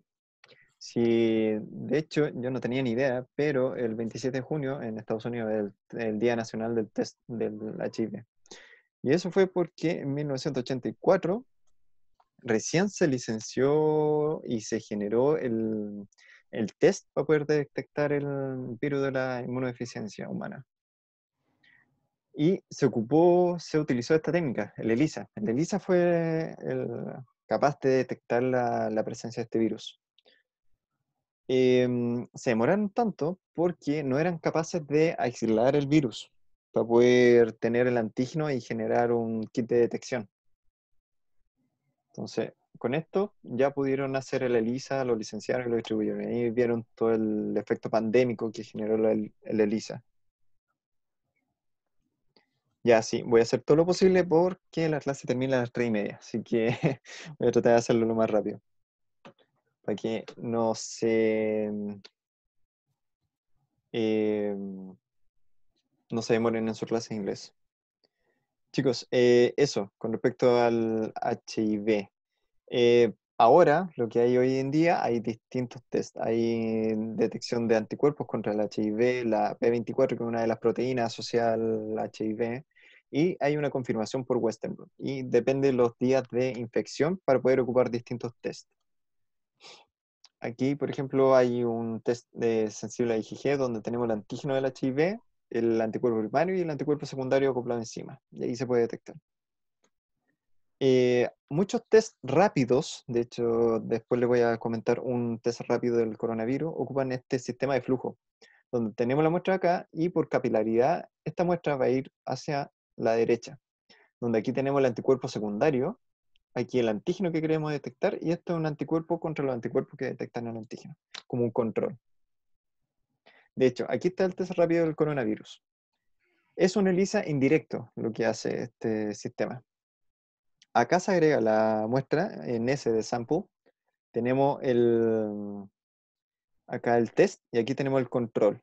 Si, de hecho, yo no tenía ni idea, pero el 27 de junio en Estados Unidos es el Día Nacional del Test del HIV. Y eso fue porque en 1984 recién se licenció y se generó el test para poder detectar el virus de la inmunodeficiencia humana. Y se utilizó esta técnica, el ELISA. El ELISA fue capaz de detectar la presencia de este virus. Se demoraron tanto porque no eran capaces de aislar el virus para poder tener el antígeno y generar un kit de detección. Entonces, con esto ya pudieron hacer el ELISA, lo licenciaron y lo distribuyeron. Y ahí vieron todo el efecto pandémico que generó el ELISA. Ya, sí, voy a hacer todo lo posible porque la clase termina a las 3:30, así que voy a tratar de hacerlo lo más rápido. Para que eh, no se demoren en su clase de inglés. Chicos, eso, con respecto al HIV. ahora, lo que hay hoy en día, hay distintos test. Hay detección de anticuerpos contra el HIV, la P24, que es una de las proteínas asociadas al HIV, y hay una confirmación por Western blot. Y depende de los días de infección para poder ocupar distintos test. Aquí, por ejemplo, hay un test de sensible a IgG donde tenemos el antígeno del HIV, el anticuerpo primario y el anticuerpo secundario acoplado encima. Y ahí se puede detectar. Muchos test rápidos, de hecho, después les voy a comentar un test rápido del coronavirus, ocupan este sistema de flujo, donde tenemos la muestra acá y por capilaridad esta muestra va a ir hacia la derecha, donde aquí tenemos el anticuerpo secundario, aquí el antígeno que queremos detectar y esto es un anticuerpo contra los anticuerpos que detectan el antígeno, como un control. De hecho, aquí está el test rápido del coronavirus. Es un ELISA indirecto lo que hace este sistema. Acá se agrega la muestra en S de sample. Tenemos acá el test y aquí tenemos el control.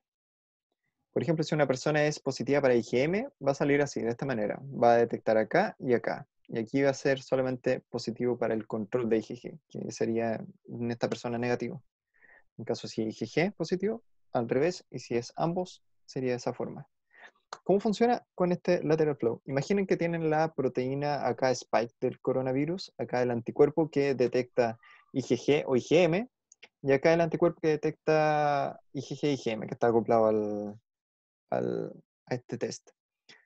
Por ejemplo, si una persona es positiva para IgM, va a salir así, de esta manera. Va a detectar acá y acá. Y aquí va a ser solamente positivo para el control de IgG, que sería en esta persona negativo. En caso si IgG positivo, al revés, y si es ambos, sería de esa forma. ¿Cómo funciona con este lateral flow? Imaginen que tienen la proteína acá spike del coronavirus, acá el anticuerpo que detecta IgG o IgM, y acá el anticuerpo que detecta IgG-IgM, que está acoplado a este test.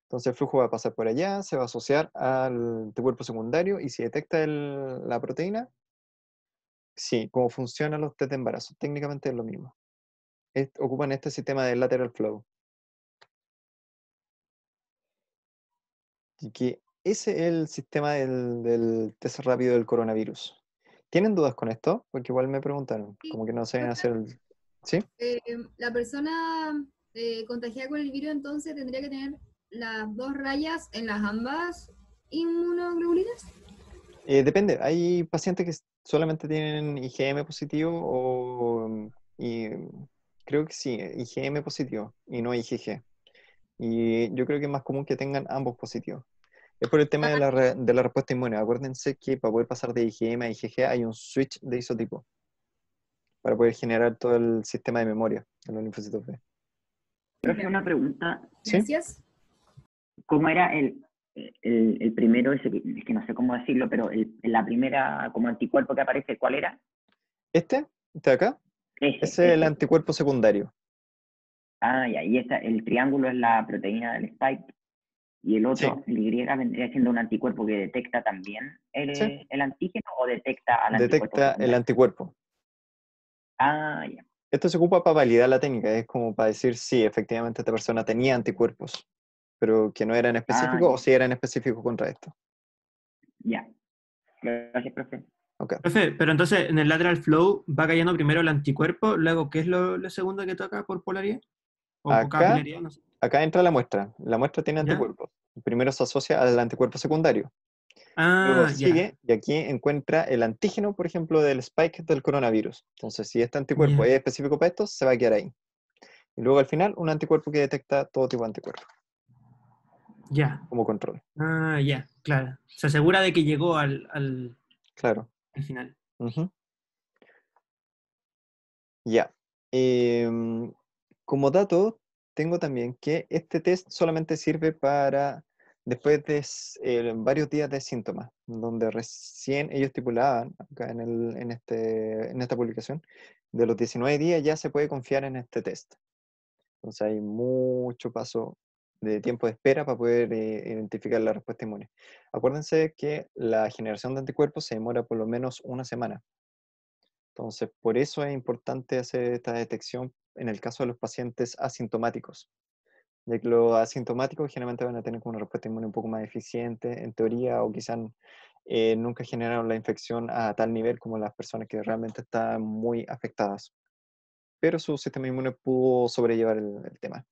Entonces el flujo va a pasar por allá, se va a asociar al anticuerpo secundario, y si detecta la proteína, sí, como funcionan los test de embarazo, técnicamente es lo mismo. Ocupan este sistema de lateral flow. Y que ese es el sistema del test rápido del coronavirus. ¿Tienen dudas con esto? Porque igual me preguntaron, Sí, como que no saben profe, hacer el... ¿Sí? la persona contagiada con el virus entonces tendría que tener las dos rayas en las ambas inmunoglobulinas. Depende, hay pacientes que solamente tienen IgM positivo y creo que sí, IgM positivo y no IgG. Y yo creo que es más común que tengan ambos positivos. Es por el tema de de la respuesta inmune. Acuérdense que para poder pasar de IgM a IgG hay un switch de isotipo para poder generar todo el sistema de memoria de los linfocitos B. Profe, una pregunta. ¿Sí? Gracias. ¿Cómo era el primero, ese es que no sé cómo decirlo, pero la primera como anticuerpo que aparece, ¿cuál era? Este de acá, ese es el Ese. anticuerpo secundario. Ah, ya, y el triángulo es la proteína del spike, y el Sí, otro, el Y, vendría siendo un anticuerpo que detecta también sí. el antígeno o detecta al anticuerpo Detecta el secundario. anticuerpo. Ah, ya. Esto se ocupa para validar la técnica, es como para decir si efectivamente esta persona tenía anticuerpos, pero que no eran Ah, específicos o ya. si eran específicos contra esto. Ya. Gracias, profe. Ok. Profe, pero entonces en el lateral flow va cayendo primero el anticuerpo, luego, ¿qué es lo segundo que toca por polaridad? O por Acá, capilaridad, no sé. acá entra la muestra. La muestra tiene ¿Ya? anticuerpos. Primero se asocia al anticuerpo secundario. Luego Ah, ya, sigue y aquí encuentra el antígeno, por ejemplo, del spike del coronavirus. Entonces, si este anticuerpo ya, es específico para esto, se va a quedar ahí. Y luego al final, un anticuerpo que detecta todo tipo de anticuerpos ya. como control. Ah, ya, claro. Se asegura de que llegó Claro. al final. Ujú. Ya. Como dato, tengo también que este test solamente sirve para después de varios días de síntomas, donde recién ellos estipulaban, acá en esta publicación, de los 19 días ya se puede confiar en este test. Entonces hay mucho paso de tiempo de espera para poder identificar la respuesta inmune. Acuérdense que la generación de anticuerpos se demora por lo menos una semana. Entonces, por eso es importante hacer esta detección en el caso de los pacientes asintomáticos, ya que los asintomáticos generalmente van a tener una respuesta inmune un poco más eficiente, en teoría, o quizás nunca generaron la infección a tal nivel como las personas que realmente están muy afectadas. Pero su sistema inmune pudo sobrellevar el tema.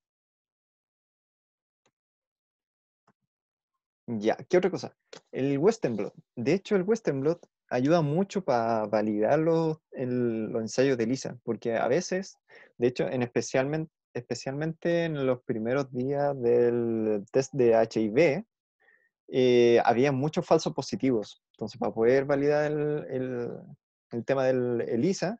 Ya, ¿qué otra cosa? El Western blot. De hecho, el Western blot ayuda mucho para validar los ensayos de ELISA, porque a veces, de hecho, especialmente en los primeros días del test de HIV, había muchos falsos positivos. Entonces, para poder validar el tema del ELISA,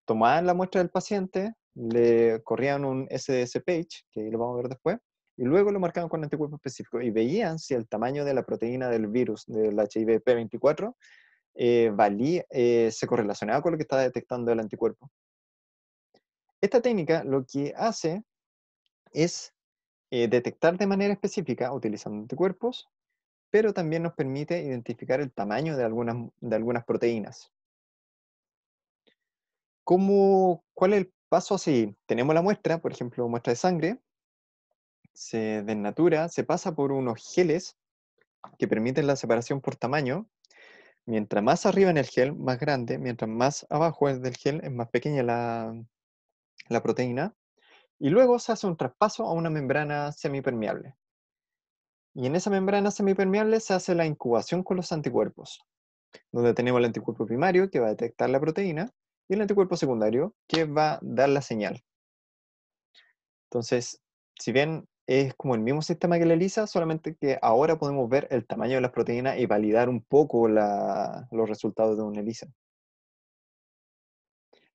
tomaban la muestra del paciente, le corrían un SDS page, que ahí lo vamos a ver después, y luego lo marcaban con anticuerpo específico y veían si el tamaño de la proteína del virus del HIV-P24 se correlacionaba con lo que estaba detectando el anticuerpo. Esta técnica lo que hace es detectar de manera específica utilizando anticuerpos, pero también nos permite identificar el tamaño de algunas proteínas. ¿Cuál es el paso a seguir? Tenemos la muestra, por ejemplo, muestra de sangre, se desnatura, se pasa por unos geles que permiten la separación por tamaño. Mientras más arriba en el gel, más grande; mientras más abajo es del gel, es más pequeña la proteína. Y luego se hace un traspaso a una membrana semipermeable. Y en esa membrana semipermeable se hace la incubación con los anticuerpos, donde tenemos el anticuerpo primario que va a detectar la proteína y el anticuerpo secundario que va a dar la señal. Entonces, si bien es como el mismo sistema que la ELISA, solamente que ahora podemos ver el tamaño de las proteínas y validar un poco los resultados de una ELISA.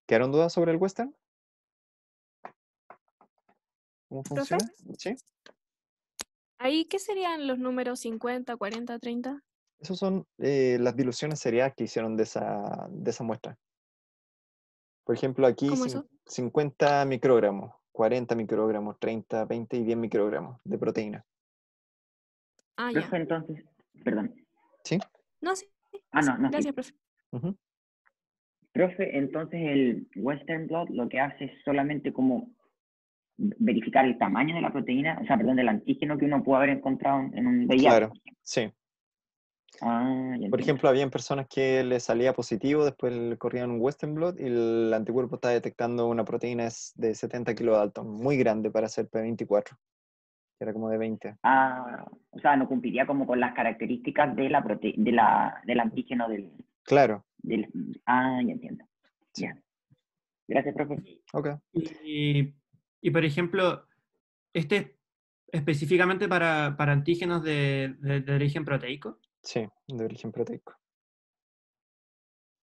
¿Quedaron dudas sobre el Western? ¿Cómo ¿Profe? funciona? ¿Sí? ¿Ahí qué serían los números 50, 40, 30? Esas son las diluciones seriadas que hicieron de esa muestra. Por ejemplo, aquí ¿Cómo eso? 50 microgramos, 40 microgramos, 30, 20 y 10 microgramos de proteína. Ah, ya. Profe, entonces, perdón. ¿Sí? No, sí. Ah, sí. no, no, sí. Gracias, profe. Ujú. Profe, entonces el Western blot lo que hace es solamente como verificar el tamaño de la proteína, o sea, perdón, del antígeno que uno pudo haber encontrado en un VIH. Claro, sí. Ah, ya Por entiendo. ejemplo, habían personas que les salía positivo, después le corrían un Western blot y el anticuerpo está detectando una proteína de 70 kilodalton, muy grande para ser P24, que era como de 20. Ah, o sea, no cumpliría como con las características de del antígeno Claro, Ah, ya entiendo. sí. Ya. Gracias, profe. Ok. Y, por ejemplo, este es específicamente para antígenos de origen proteico. Sí, de origen proteico.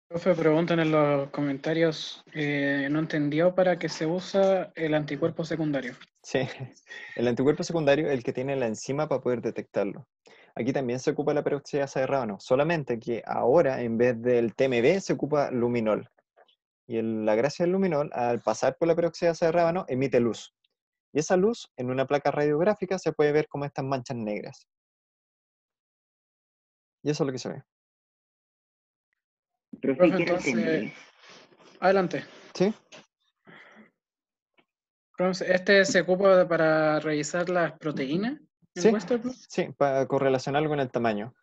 Profe, preguntan en los comentarios, no entendió para qué se usa el anticuerpo secundario. Sí, el anticuerpo secundario es el que tiene la enzima para poder detectarlo. Aquí también se ocupa la peroxidasa de rábano, solamente que ahora en vez del TMB se ocupa luminol. Y la gracia del luminol, al pasar por la peroxidasa de rábano, emite luz. Y esa luz, en una placa radiográfica, se puede ver como estas manchas negras. Y eso es lo que se ve. Profe, Profe, ¿qué era el entonces, TMB? adelante. ¿Sí? Profe, ¿este se ocupa para revisar las proteínas? ¿El Sí, Western blot? sí, para correlacionarlo con el tamaño.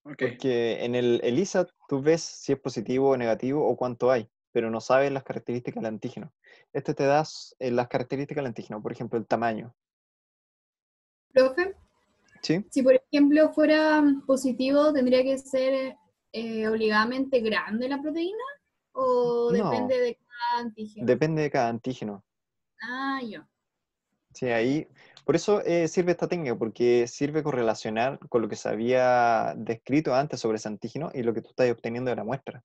Ok. Porque en el ELISA tú ves si es positivo o negativo o cuánto hay, pero no sabes las características del antígeno. Este te da las características del antígeno, por ejemplo, el tamaño. Profe, ¿Sí? si por ejemplo fuera positivo, ¿tendría que ser obligadamente grande la proteína? ¿O No, depende de cada antígeno? depende de cada antígeno. Ah, yo. Sí, ahí, por eso sirve esta técnica, porque sirve correlacionar con lo que se había descrito antes sobre ese antígeno y lo que tú estás obteniendo de la muestra.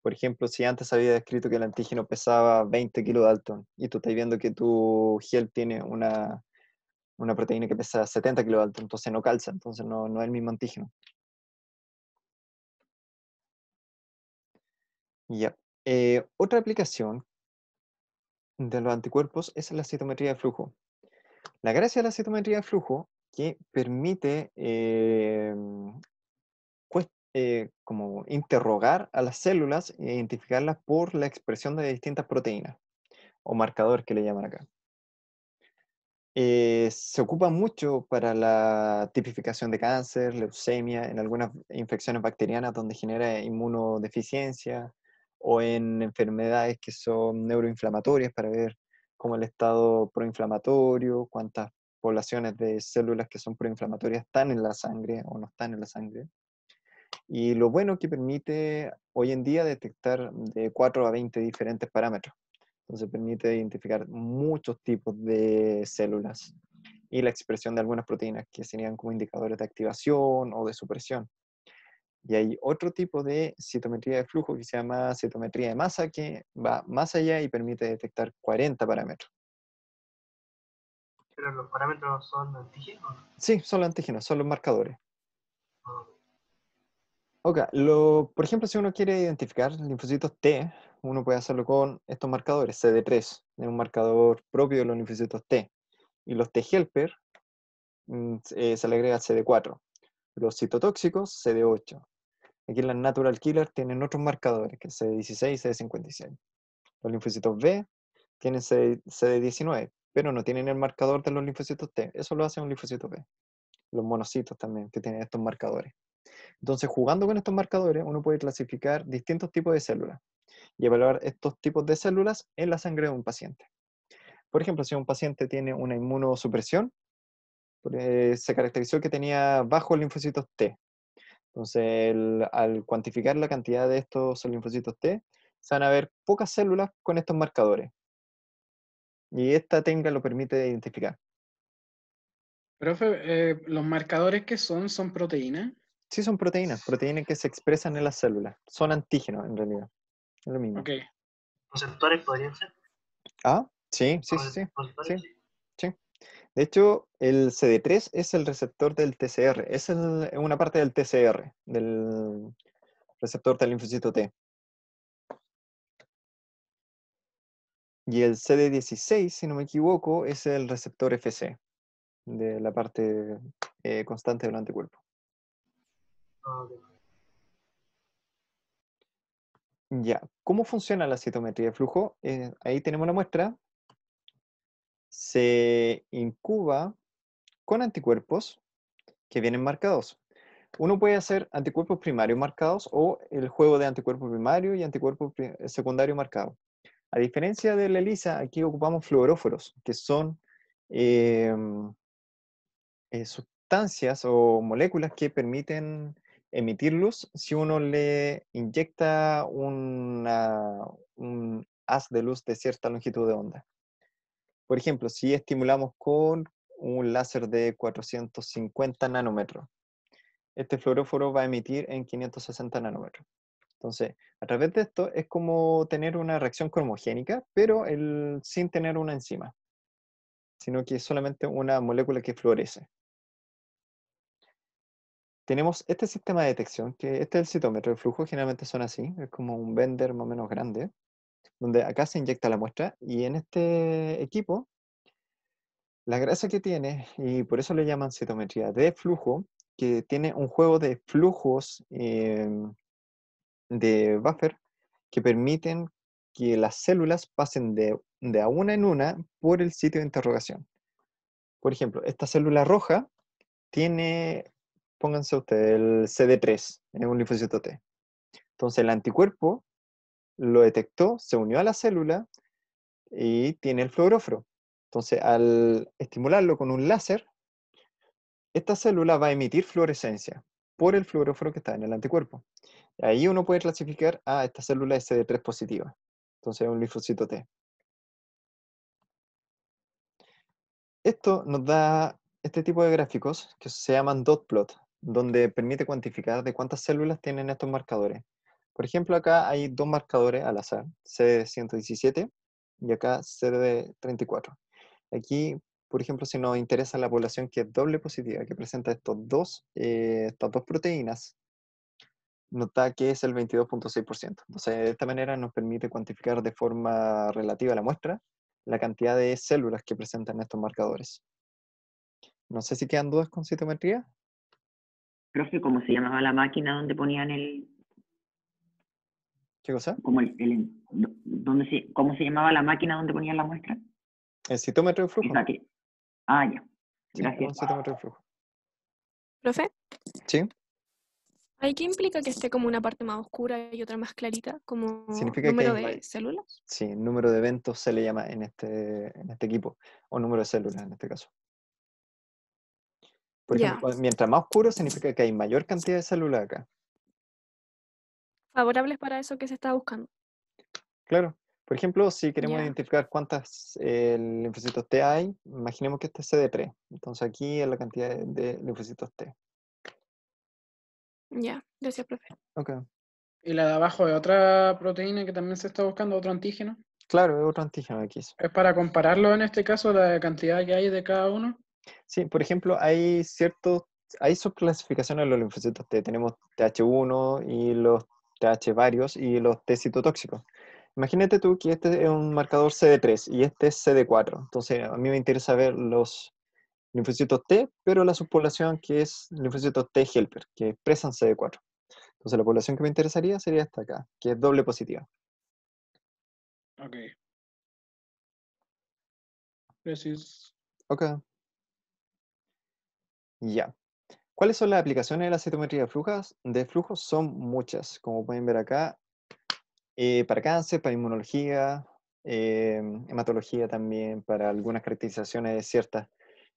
Por ejemplo, si antes se había descrito que el antígeno pesaba 20 kilodalton y tú estás viendo que tu gel tiene una proteína que pesa 70 kilodalton, entonces no calza, entonces no es el mismo antígeno. Ya. Otra aplicación de los anticuerpos es la citometría de flujo. La gracia de la citometría de flujo que permite como interrogar a las células e identificarlas por la expresión de distintas proteínas, o marcador que le llaman acá. Se ocupa mucho para la tipificación de cáncer, leucemia, en algunas infecciones bacterianas donde genera inmunodeficiencia, o en enfermedades que son neuroinflamatorias para ver cómo el estado proinflamatorio, cuántas poblaciones de células que son proinflamatorias están en la sangre o no están en la sangre. Y lo bueno que permite hoy en día detectar de 4 a 20 diferentes parámetros. Entonces permite identificar muchos tipos de células y la expresión de algunas proteínas que serían como indicadores de activación o de supresión. Y hay otro tipo de citometría de flujo que se llama citometría de masa, que va más allá y permite detectar 40 parámetros. Pero los parámetros son antígenos. Sí, son los antígenos, son los marcadores. ¿No? Ok, por ejemplo, si uno quiere identificar linfocitos T, uno puede hacerlo con estos marcadores, CD3, es un marcador propio de los linfocitos T. Y los T-helper se le agrega CD4. Los citotóxicos, CD8. Aquí las natural killer tienen otros marcadores, que es CD16 y CD56. Los linfocitos B tienen CD19, pero no tienen el marcador de los linfocitos T. Eso lo hace un linfocito B. Los monocitos también, que tienen estos marcadores. Entonces, jugando con estos marcadores, uno puede clasificar distintos tipos de células y evaluar estos tipos de células en la sangre de un paciente. Por ejemplo, si un paciente tiene una inmunosupresión, se caracterizó que tenía bajos linfocitos T. Entonces, al cuantificar la cantidad de estos linfocitos T, se van a ver pocas células con estos marcadores. Y esta técnica lo permite identificar. Profe, ¿los marcadores que son proteínas? Sí, son proteínas que se expresan en las células. Son antígenos, en realidad. Es lo mismo. Ok. ¿Receptores podrían ser? Ah, sí. ¿Receptores? Sí. Sí. De hecho, el CD3 es el receptor del TCR. Es una parte del TCR, del receptor del linfocito T. Y el CD16, si no me equivoco, es el receptor FC, de la parte constante del anticuerpo. Ah, ok. Ya, ¿cómo funciona la citometría de flujo? Ahí tenemos la muestra. Se incuba con anticuerpos que vienen marcados. Uno puede hacer anticuerpos primarios marcados o el juego de anticuerpos primarios y anticuerpos secundarios marcados. A diferencia de la ELISA, aquí ocupamos fluoróforos, que son sustancias o moléculas que permiten emitir luz si uno le inyecta un haz de luz de cierta longitud de onda. Por ejemplo, si estimulamos con un láser de 450 nanómetros, este fluoróforo va a emitir en 560 nanómetros. Entonces, a través de esto es como tener una reacción cromogénica, pero sin tener una enzima, sino que es solamente una molécula que fluoresce. Tenemos este sistema de detección, que este es el citómetro de flujo, generalmente son así, es como un bender más o menos grande, donde acá se inyecta la muestra, y en este equipo, la gracia que tiene, y por eso le llaman citometría de flujo, que tiene un juego de flujos de buffer que permiten que las células pasen de a una en una por el sitio de interrogación. Por ejemplo, esta célula roja tiene, pónganse ustedes, el CD3, es un linfocito T. Entonces el anticuerpo lo detectó, se unió a la célula y tiene el fluoróforo. Entonces al estimularlo con un láser, esta célula va a emitir fluorescencia por el fluoróforo que está en el anticuerpo. Ahí uno puede clasificar, esta célula es CD3 positiva. Entonces es un linfocito T. Esto nos da este tipo de gráficos que se llaman dot plot, donde permite cuantificar de cuántas células tienen estos marcadores. Por ejemplo, acá hay dos marcadores al azar, CD117 y acá CD34. Aquí, por ejemplo, si nos interesa la población que es doble positiva, que presenta estas dos proteínas, nota que es el 22.6%. Entonces, de esta manera nos permite cuantificar de forma relativa a la muestra la cantidad de células que presentan estos marcadores. No sé si quedan dudas con citometría. Profe, ¿cómo se llamaba la máquina donde ponían ¿Qué cosa? ¿cómo se llamaba la máquina donde ponían la muestra? El citómetro de flujo. Ya. Sí, Gracias. un citómetro de flujo. ¿Profe? Sí, ¿Hay qué implica que esté como una parte más oscura y otra más clarita, como significa que número hay de células? sí, número de eventos se le llama en este equipo, o número de células en este caso. Por Ya, ejemplo, mientras más oscuro significa que hay mayor cantidad de células acá. favorables para eso que se está buscando. Claro. Por ejemplo, si queremos Ya. identificar cuántas linfocitos T hay, imaginemos que este es CD3. Entonces aquí es la cantidad de linfocitos T. Ya, gracias, profe. Ok. Y la de abajo es otra proteína que también se está buscando, otro antígeno. Claro, es otro antígeno X. Es para compararlo en este caso, la cantidad que hay de cada uno. Sí, por ejemplo, hay subclasificaciones de los linfocitos T. Tenemos TH1 y los TH varios y los T citotóxicos. Imagínate tú que este es un marcador CD3 y este es CD4. Entonces, a mí me interesa ver los linfocitos T, pero la subpoblación que es linfocitos T helper, que expresan CD4. Entonces, la población que me interesaría sería esta acá, que es doble positiva. Ok. Preciso. Ok. Ya. ¿Cuáles son las aplicaciones de la citometría de flujos? Son muchas, como pueden ver acá, para cáncer, para inmunología, hematología también, para algunas caracterizaciones de ciertas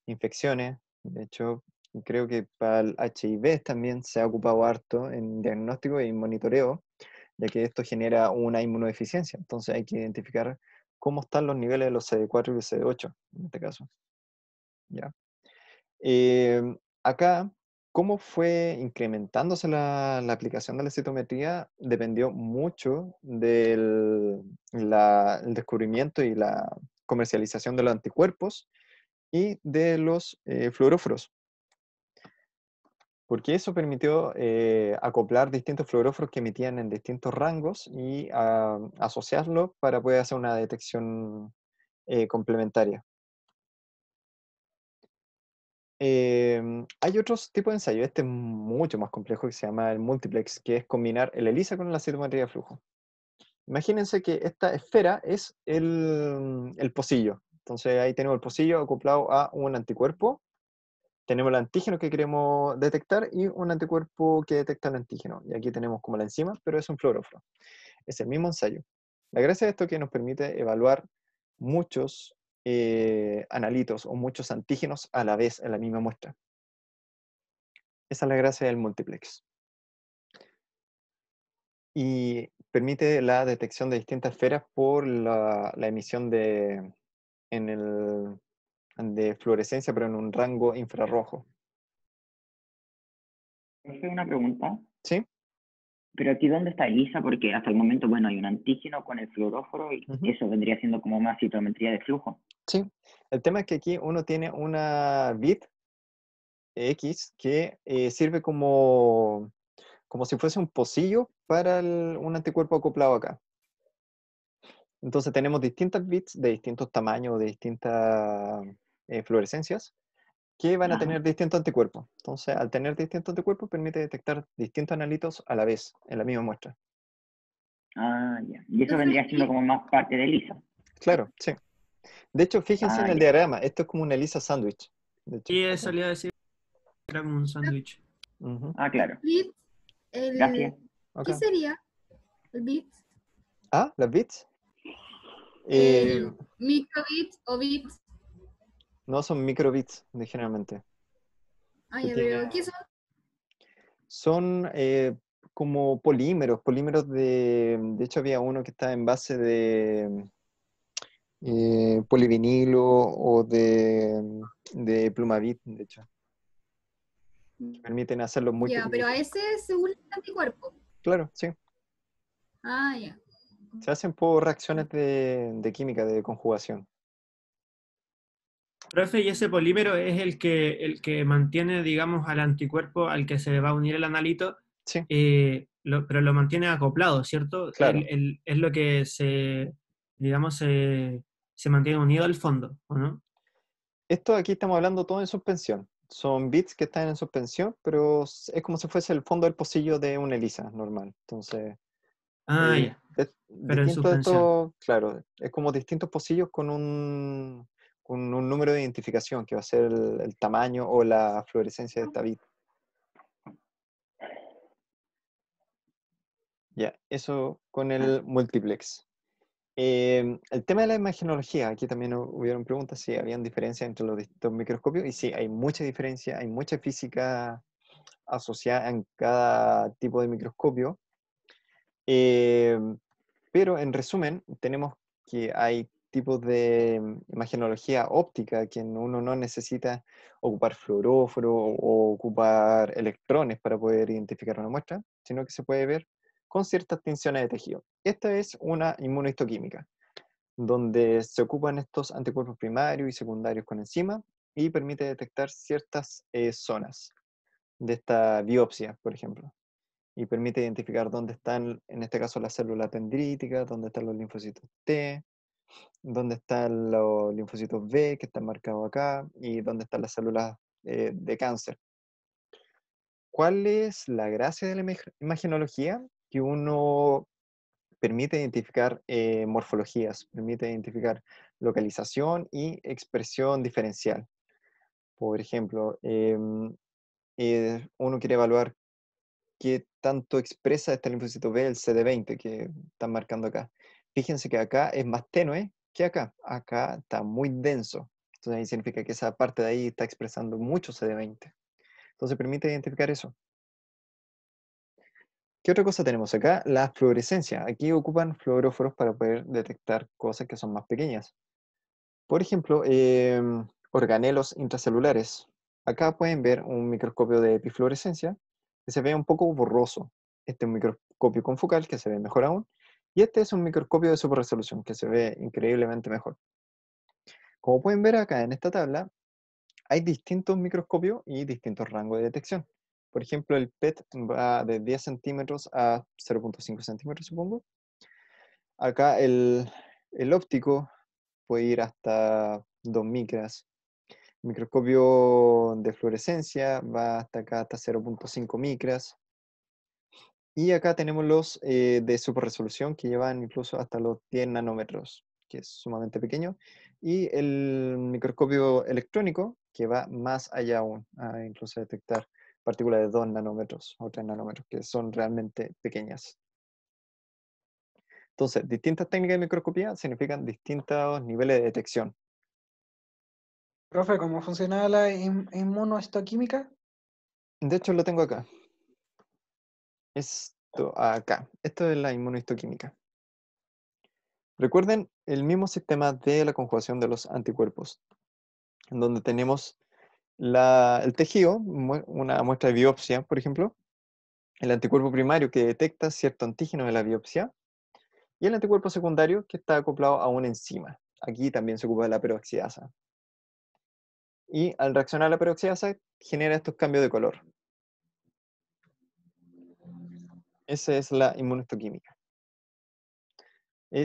infecciones. De hecho, creo que para el HIV también se ha ocupado harto en diagnóstico y en monitoreo, ya que esto genera una inmunodeficiencia. Entonces hay que identificar cómo están los niveles de los CD4 y CD8, en este caso. ¿Ya? Acá, cómo fue incrementándose la aplicación de la citometría dependió mucho del el descubrimiento y la comercialización de los anticuerpos y de los fluoróforos, porque eso permitió acoplar distintos fluoróforos que emitían en distintos rangos y asociarlos para poder hacer una detección complementaria. Hay otros tipos de ensayo, este es mucho más complejo, que se llama el multiplex, que es combinar el ELISA con la citometría de flujo. Imagínense que esta esfera es el pocillo. Entonces ahí tenemos el pocillo acoplado a un anticuerpo, tenemos el antígeno que queremos detectar y un anticuerpo que detecta el antígeno. Y aquí tenemos como la enzima, pero es un fluoróforo. Es el mismo ensayo. La gracia de esto es que nos permite evaluar muchos analitos o muchos antígenos a la vez en la misma muestra. Esa es la gracia del multiplex. Y permite la detección de distintas esferas por la emisión de fluorescencia, pero en un rango infrarrojo. Profe, una pregunta. ¿Sí? Pero aquí, ¿dónde está ELISA? Porque hasta el momento, bueno, hay un antígeno con el fluoróforo y Ujú. eso vendría siendo como más citometría de flujo. Sí. El tema es que aquí uno tiene una bit X que sirve como si fuese un pocillo para un anticuerpo acoplado acá. Entonces tenemos distintas bits de distintos tamaños, de distintas fluorescencias, que van a Ajá. tener distintos anticuerpos. Entonces, al tener distintos anticuerpos, permite detectar distintos analitos a la vez, en la misma muestra. Ah, ya. Y eso Profe, vendría siendo como más parte de ELISA. Claro, sí. De hecho, fíjense Ah, en el ya. diagrama, esto es como una ELISA sándwich. De hecho, Y eso acá. le iba a decir que era como un sándwich. Ujú. Ah, claro. bit, Gracias. ¿qué Ok. sería el bit? Ah, las bits. El microbit o bit. No son microbits, generalmente. Ah, Que ya, pero tiene, ¿qué son? son como polímeros de hecho había uno que está en base de polivinilo o de plumavit, de hecho, que permiten hacerlo muy Ya, pero a pequeñitos. ese según el anticuerpo. Claro, sí. Ah, ya. Se hacen por reacciones de química, de conjugación. Profe, y ese polímero es el que mantiene, digamos, al anticuerpo al que se va a unir el analito, Sí, pero lo mantiene acoplado, ¿cierto? claro. Es lo que digamos, se mantiene unido al fondo, ¿o no? Esto aquí estamos hablando todo en suspensión. Son bits que están en suspensión, pero es como si fuese el fondo del pocillo de una ELISA normal. Entonces, Ah, ya, pero en distinto de suspensión. esto, claro, es como distintos pocillos con un número de identificación, que va a ser el tamaño o la fluorescencia de esta bit. Ya, eso con el multiplex. El tema de la imagenología, aquí también hubieron preguntas si habían diferencias entre los distintos microscopios, y sí, hay mucha diferencia, hay mucha física asociada en cada tipo de microscopio. Eh, pero en resumen, tenemos que hay tipos de imagenología óptica, que uno no necesita ocupar fluoróforo o ocupar electrones para poder identificar una muestra, sino que se puede ver con ciertas tinciones de tejido. Esta es una inmunohistoquímica, donde se ocupan estos anticuerpos primarios y secundarios con enzima y permite detectar ciertas zonas de esta biopsia, por ejemplo, y permite identificar dónde están, en este caso, las células dendríticas, dónde están los linfocitos T, dónde están los linfocitos B, que están marcados acá, y dónde están las células de cáncer. ¿Cuál es la gracia de la imagenología? Que uno permite identificar morfologías, permite identificar localización y expresión diferencial. Por ejemplo, uno quiere evaluar qué tanto expresa este linfocito B, el CD20, que están marcando acá. Fíjense que acá es más tenue que acá. Acá está muy denso. Entonces ahí significa que esa parte de ahí está expresando mucho CD20. Entonces permite identificar eso. ¿Qué otra cosa tenemos acá? La fluorescencia. Aquí ocupan fluoróforos para poder detectar cosas que son más pequeñas. Por ejemplo, organelos intracelulares. Acá pueden ver un microscopio de epifluorescencia que se ve un poco borroso. Este es un microscopio confocal que se ve mejor aún. Y este es un microscopio de superresolución que se ve increíblemente mejor. Como pueden ver acá en esta tabla, hay distintos microscopios y distintos rangos de detección. Por ejemplo, el PET va de 10 centímetros a 0,5 centímetros, supongo. Acá el óptico puede ir hasta 2 micras. El microscopio de fluorescencia va hasta acá, hasta 0,5 micras. Y acá tenemos los de superresolución que llevan incluso hasta los 10 nanómetros, que es sumamente pequeño. Y el microscopio electrónico que va más allá aún, a incluso detectar partículas de 2 nanómetros o 3 nanómetros, que son realmente pequeñas. Entonces, distintas técnicas de microscopía significan distintos niveles de detección. Profe, ¿cómo funciona la inmunohistoquímica? De hecho, lo tengo acá. Esto acá. Esto es la inmunohistoquímica. Recuerden el mismo sistema de la conjugación de los anticuerpos, en donde tenemos el tejido, una muestra de biopsia, por ejemplo, el anticuerpo primario que detecta cierto antígeno de la biopsia, y el anticuerpo secundario que está acoplado a una enzima. Aquí también se ocupa de la peroxidasa. Y al reaccionar a la peroxidasa, genera estos cambios de color. Esa es la inmunohistoquímica.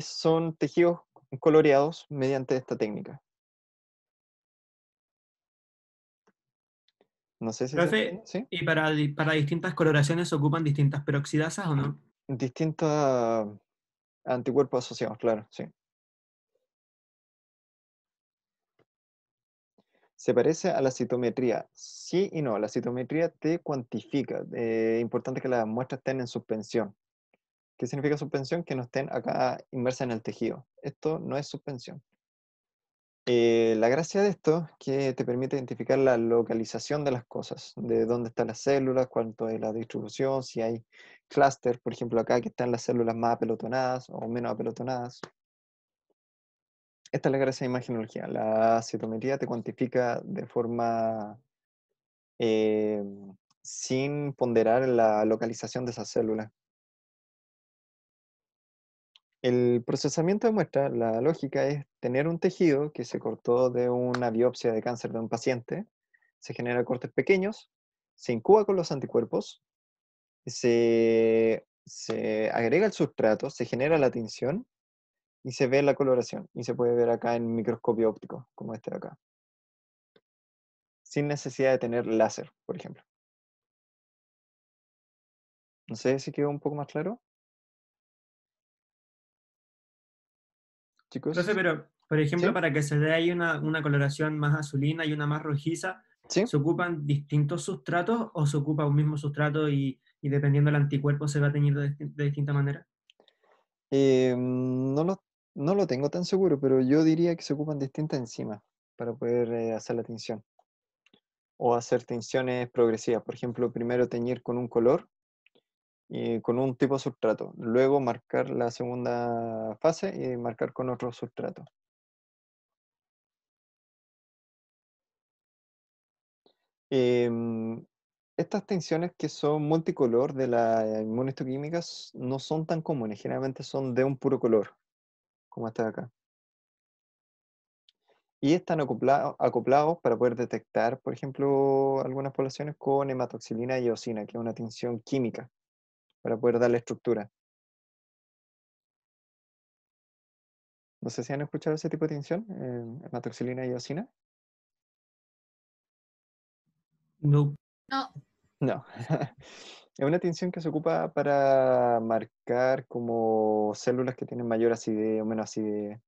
Son tejidos coloreados mediante esta técnica. No sé si se Profe, entiende, ¿sí? ¿y para distintas coloraciones se ocupan distintas peroxidasas o no? Distintos anticuerpos asociados, claro, sí. Se parece a la citometría. Sí y no. La citometría te cuantifica. Es importante que las muestras estén en suspensión. ¿Qué significa suspensión? Que no estén acá inmersas en el tejido. Esto no es suspensión. La gracia de esto es que te permite identificar la localización de las cosas, de dónde están las células, cuánto es la distribución, si hay clúster, por ejemplo acá que están las células más apelotonadas o menos apelotonadas. Esta es la gracia de imagenología. La citometría te cuantifica de forma eh, sin ponderar la localización de esas células. El procesamiento de muestra, la lógica es tener un tejido que se cortó de una biopsia de cáncer de un paciente, se generan cortes pequeños, se incuba con los anticuerpos, se agrega el sustrato, se genera la tinción y se ve la coloración. Y se puede ver acá en microscopio óptico, como este de acá. Sin necesidad de tener láser, por ejemplo. No sé si quedó un poco más claro. Chicos, Profe, pero, por ejemplo, ¿sí? para que se dé ahí una coloración más azulina y una más rojiza, ¿Sí? ¿se ocupan distintos sustratos o se ocupa un mismo sustrato y dependiendo del anticuerpo se va a teñir de distinta manera? No lo tengo tan seguro, pero yo diría que se ocupan distintas enzimas para poder hacer la tinción. O hacer tinciones progresivas. Por ejemplo, primero teñir con un color y con un tipo de sustrato. Luego marcar la segunda fase y marcar con otro sustrato. Em, Estas tensiones que son multicolor de la inmunohistoquímica no son tan comunes, generalmente son de un puro color, como esta de acá. Y están acoplados para poder detectar, por ejemplo, algunas poblaciones con hematoxilina y eosina, que es una tensión química, para poder darle estructura. No sé si han escuchado ese tipo de tensión, hematoxilina y eosina. No. No, No. Es una tensión que se ocupa para marcar como células que tienen mayor acidez o menos acidez,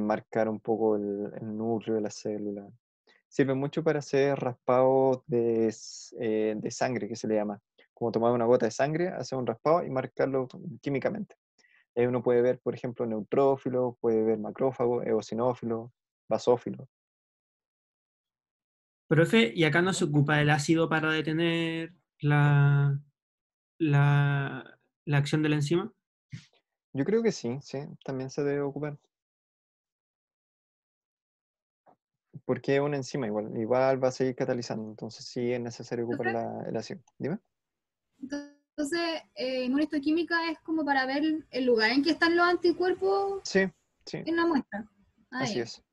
marcar un poco el núcleo de la célula. Sirve mucho para hacer raspados de sangre, que se le llama. Como tomar una gota de sangre, hacer un raspado y marcarlo químicamente. Ahí uno puede ver, por ejemplo, neutrófilos, puede ver macrófagos, eosinófilos, basófilos. Profe, ¿y acá no se ocupa el ácido para detener la acción de la enzima? Yo creo que sí, sí, también se debe ocupar. Porque es una enzima igual va a seguir catalizando, entonces sí es necesario ocupar el ácido. Dime. entonces inmunohistoquímica es como para ver el lugar en que están los anticuerpos Sí, sí, en la muestra. Ah, así ya. es.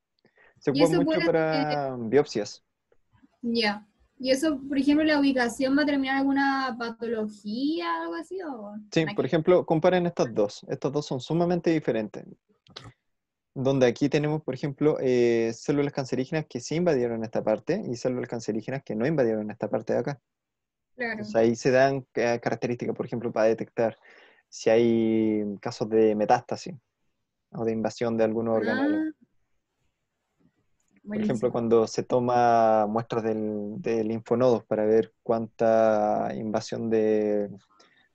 Se Y ocupa eso mucho puede, para biopsias. ya. Y eso, por ejemplo, la ubicación va a terminar alguna patología, algo así, o Sí, nada por que ver? ejemplo, comparen estas dos. Estas dos son sumamente diferentes. Donde aquí tenemos, por ejemplo, células cancerígenas que sí invadieron esta parte y células cancerígenas que no invadieron esta parte de acá. Claro. Entonces ahí se dan características, por ejemplo, para detectar si hay casos de metástasis o de invasión de algunos organelos. Ah, Por ejemplo, buenísimo. cuando se toma muestras de linfonodos para ver cuánta invasión de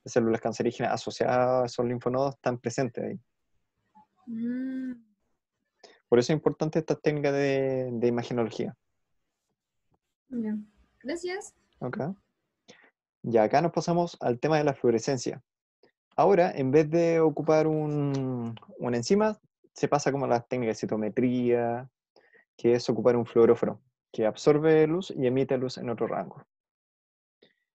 células cancerígenas asociadas a esos linfonodos están presentes ahí. Mm, Por eso es importante esta técnica de imagenología. ya. Gracias. ¿Ok? Y acá nos pasamos al tema de la fluorescencia. Ahora, en vez de ocupar una enzima, se pasa como a las técnicas de citometría, que es ocupar un fluoróforo, que absorbe luz y emite luz en otro rango.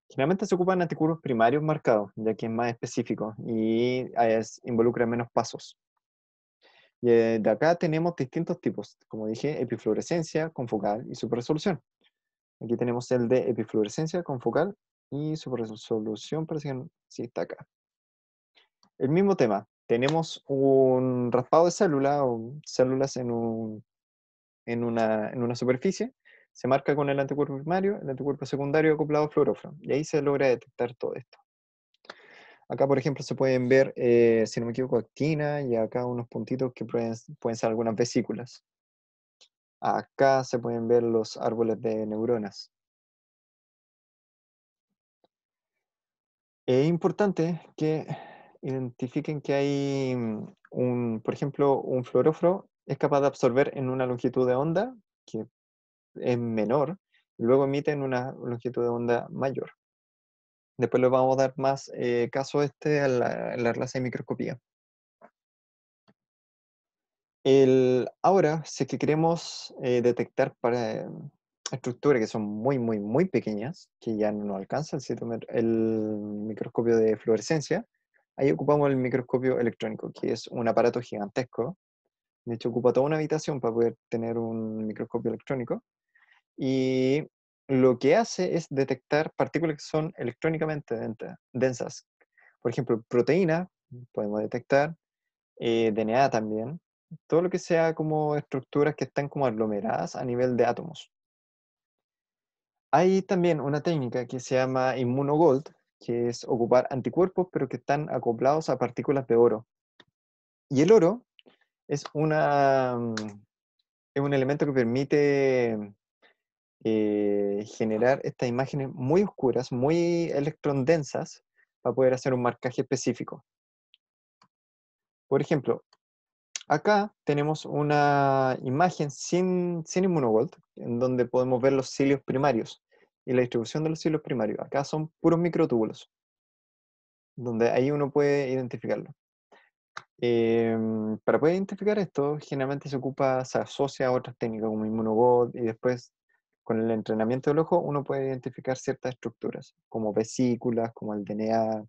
Generalmente se ocupan anticuerpos primarios marcados, ya que es más específico y involucra menos pasos. Y de acá tenemos distintos tipos, como dije, epifluorescencia, confocal y superresolución. Aquí tenemos el de epifluorescencia, confocal y superresolución, parece que sí está acá. El mismo tema, tenemos un raspado de célula o células en una superficie, se marca con el anticuerpo primario, el anticuerpo secundario acoplado a fluoróforo, y ahí se logra detectar todo esto. Acá, por ejemplo, se pueden ver, si no me equivoco, actina, y acá unos puntitos que pueden ser algunas vesículas. Acá se pueden ver los árboles de neuronas. Es importante que identifiquen que hay por ejemplo, un fluoróforo es capaz de absorber en una longitud de onda que es menor, y luego emite en una longitud de onda mayor. Después les vamos a dar más caso en la clase de microscopía. Ahora, si es que queremos detectar para estructuras que son muy, muy, muy pequeñas, que ya no alcanza el microscopio de fluorescencia, ahí ocupamos el microscopio electrónico, que es un aparato gigantesco. De hecho, ocupa toda una habitación para poder tener un microscopio electrónico. Y lo que hace es detectar partículas que son electrónicamente densas. Por ejemplo, proteínas, podemos detectar, DNA también, todo lo que sea como estructuras que están como aglomeradas a nivel de átomos. Hay también una técnica que se llama Immunogold, que es ocupar anticuerpos pero que están acoplados a partículas de oro. Y el oro es es un elemento que permite generar estas imágenes muy oscuras, muy electrondensas, para poder hacer un marcaje específico. Por ejemplo, acá tenemos una imagen sin inmunogold, en donde podemos ver los cilios primarios y la distribución de los cilios primarios. Acá son puros microtúbulos, donde ahí uno puede identificarlo. Para poder identificar esto, generalmente se asocia a otras técnicas como inmunogold y después con el entrenamiento del ojo uno puede identificar ciertas estructuras, como vesículas, como el DNA.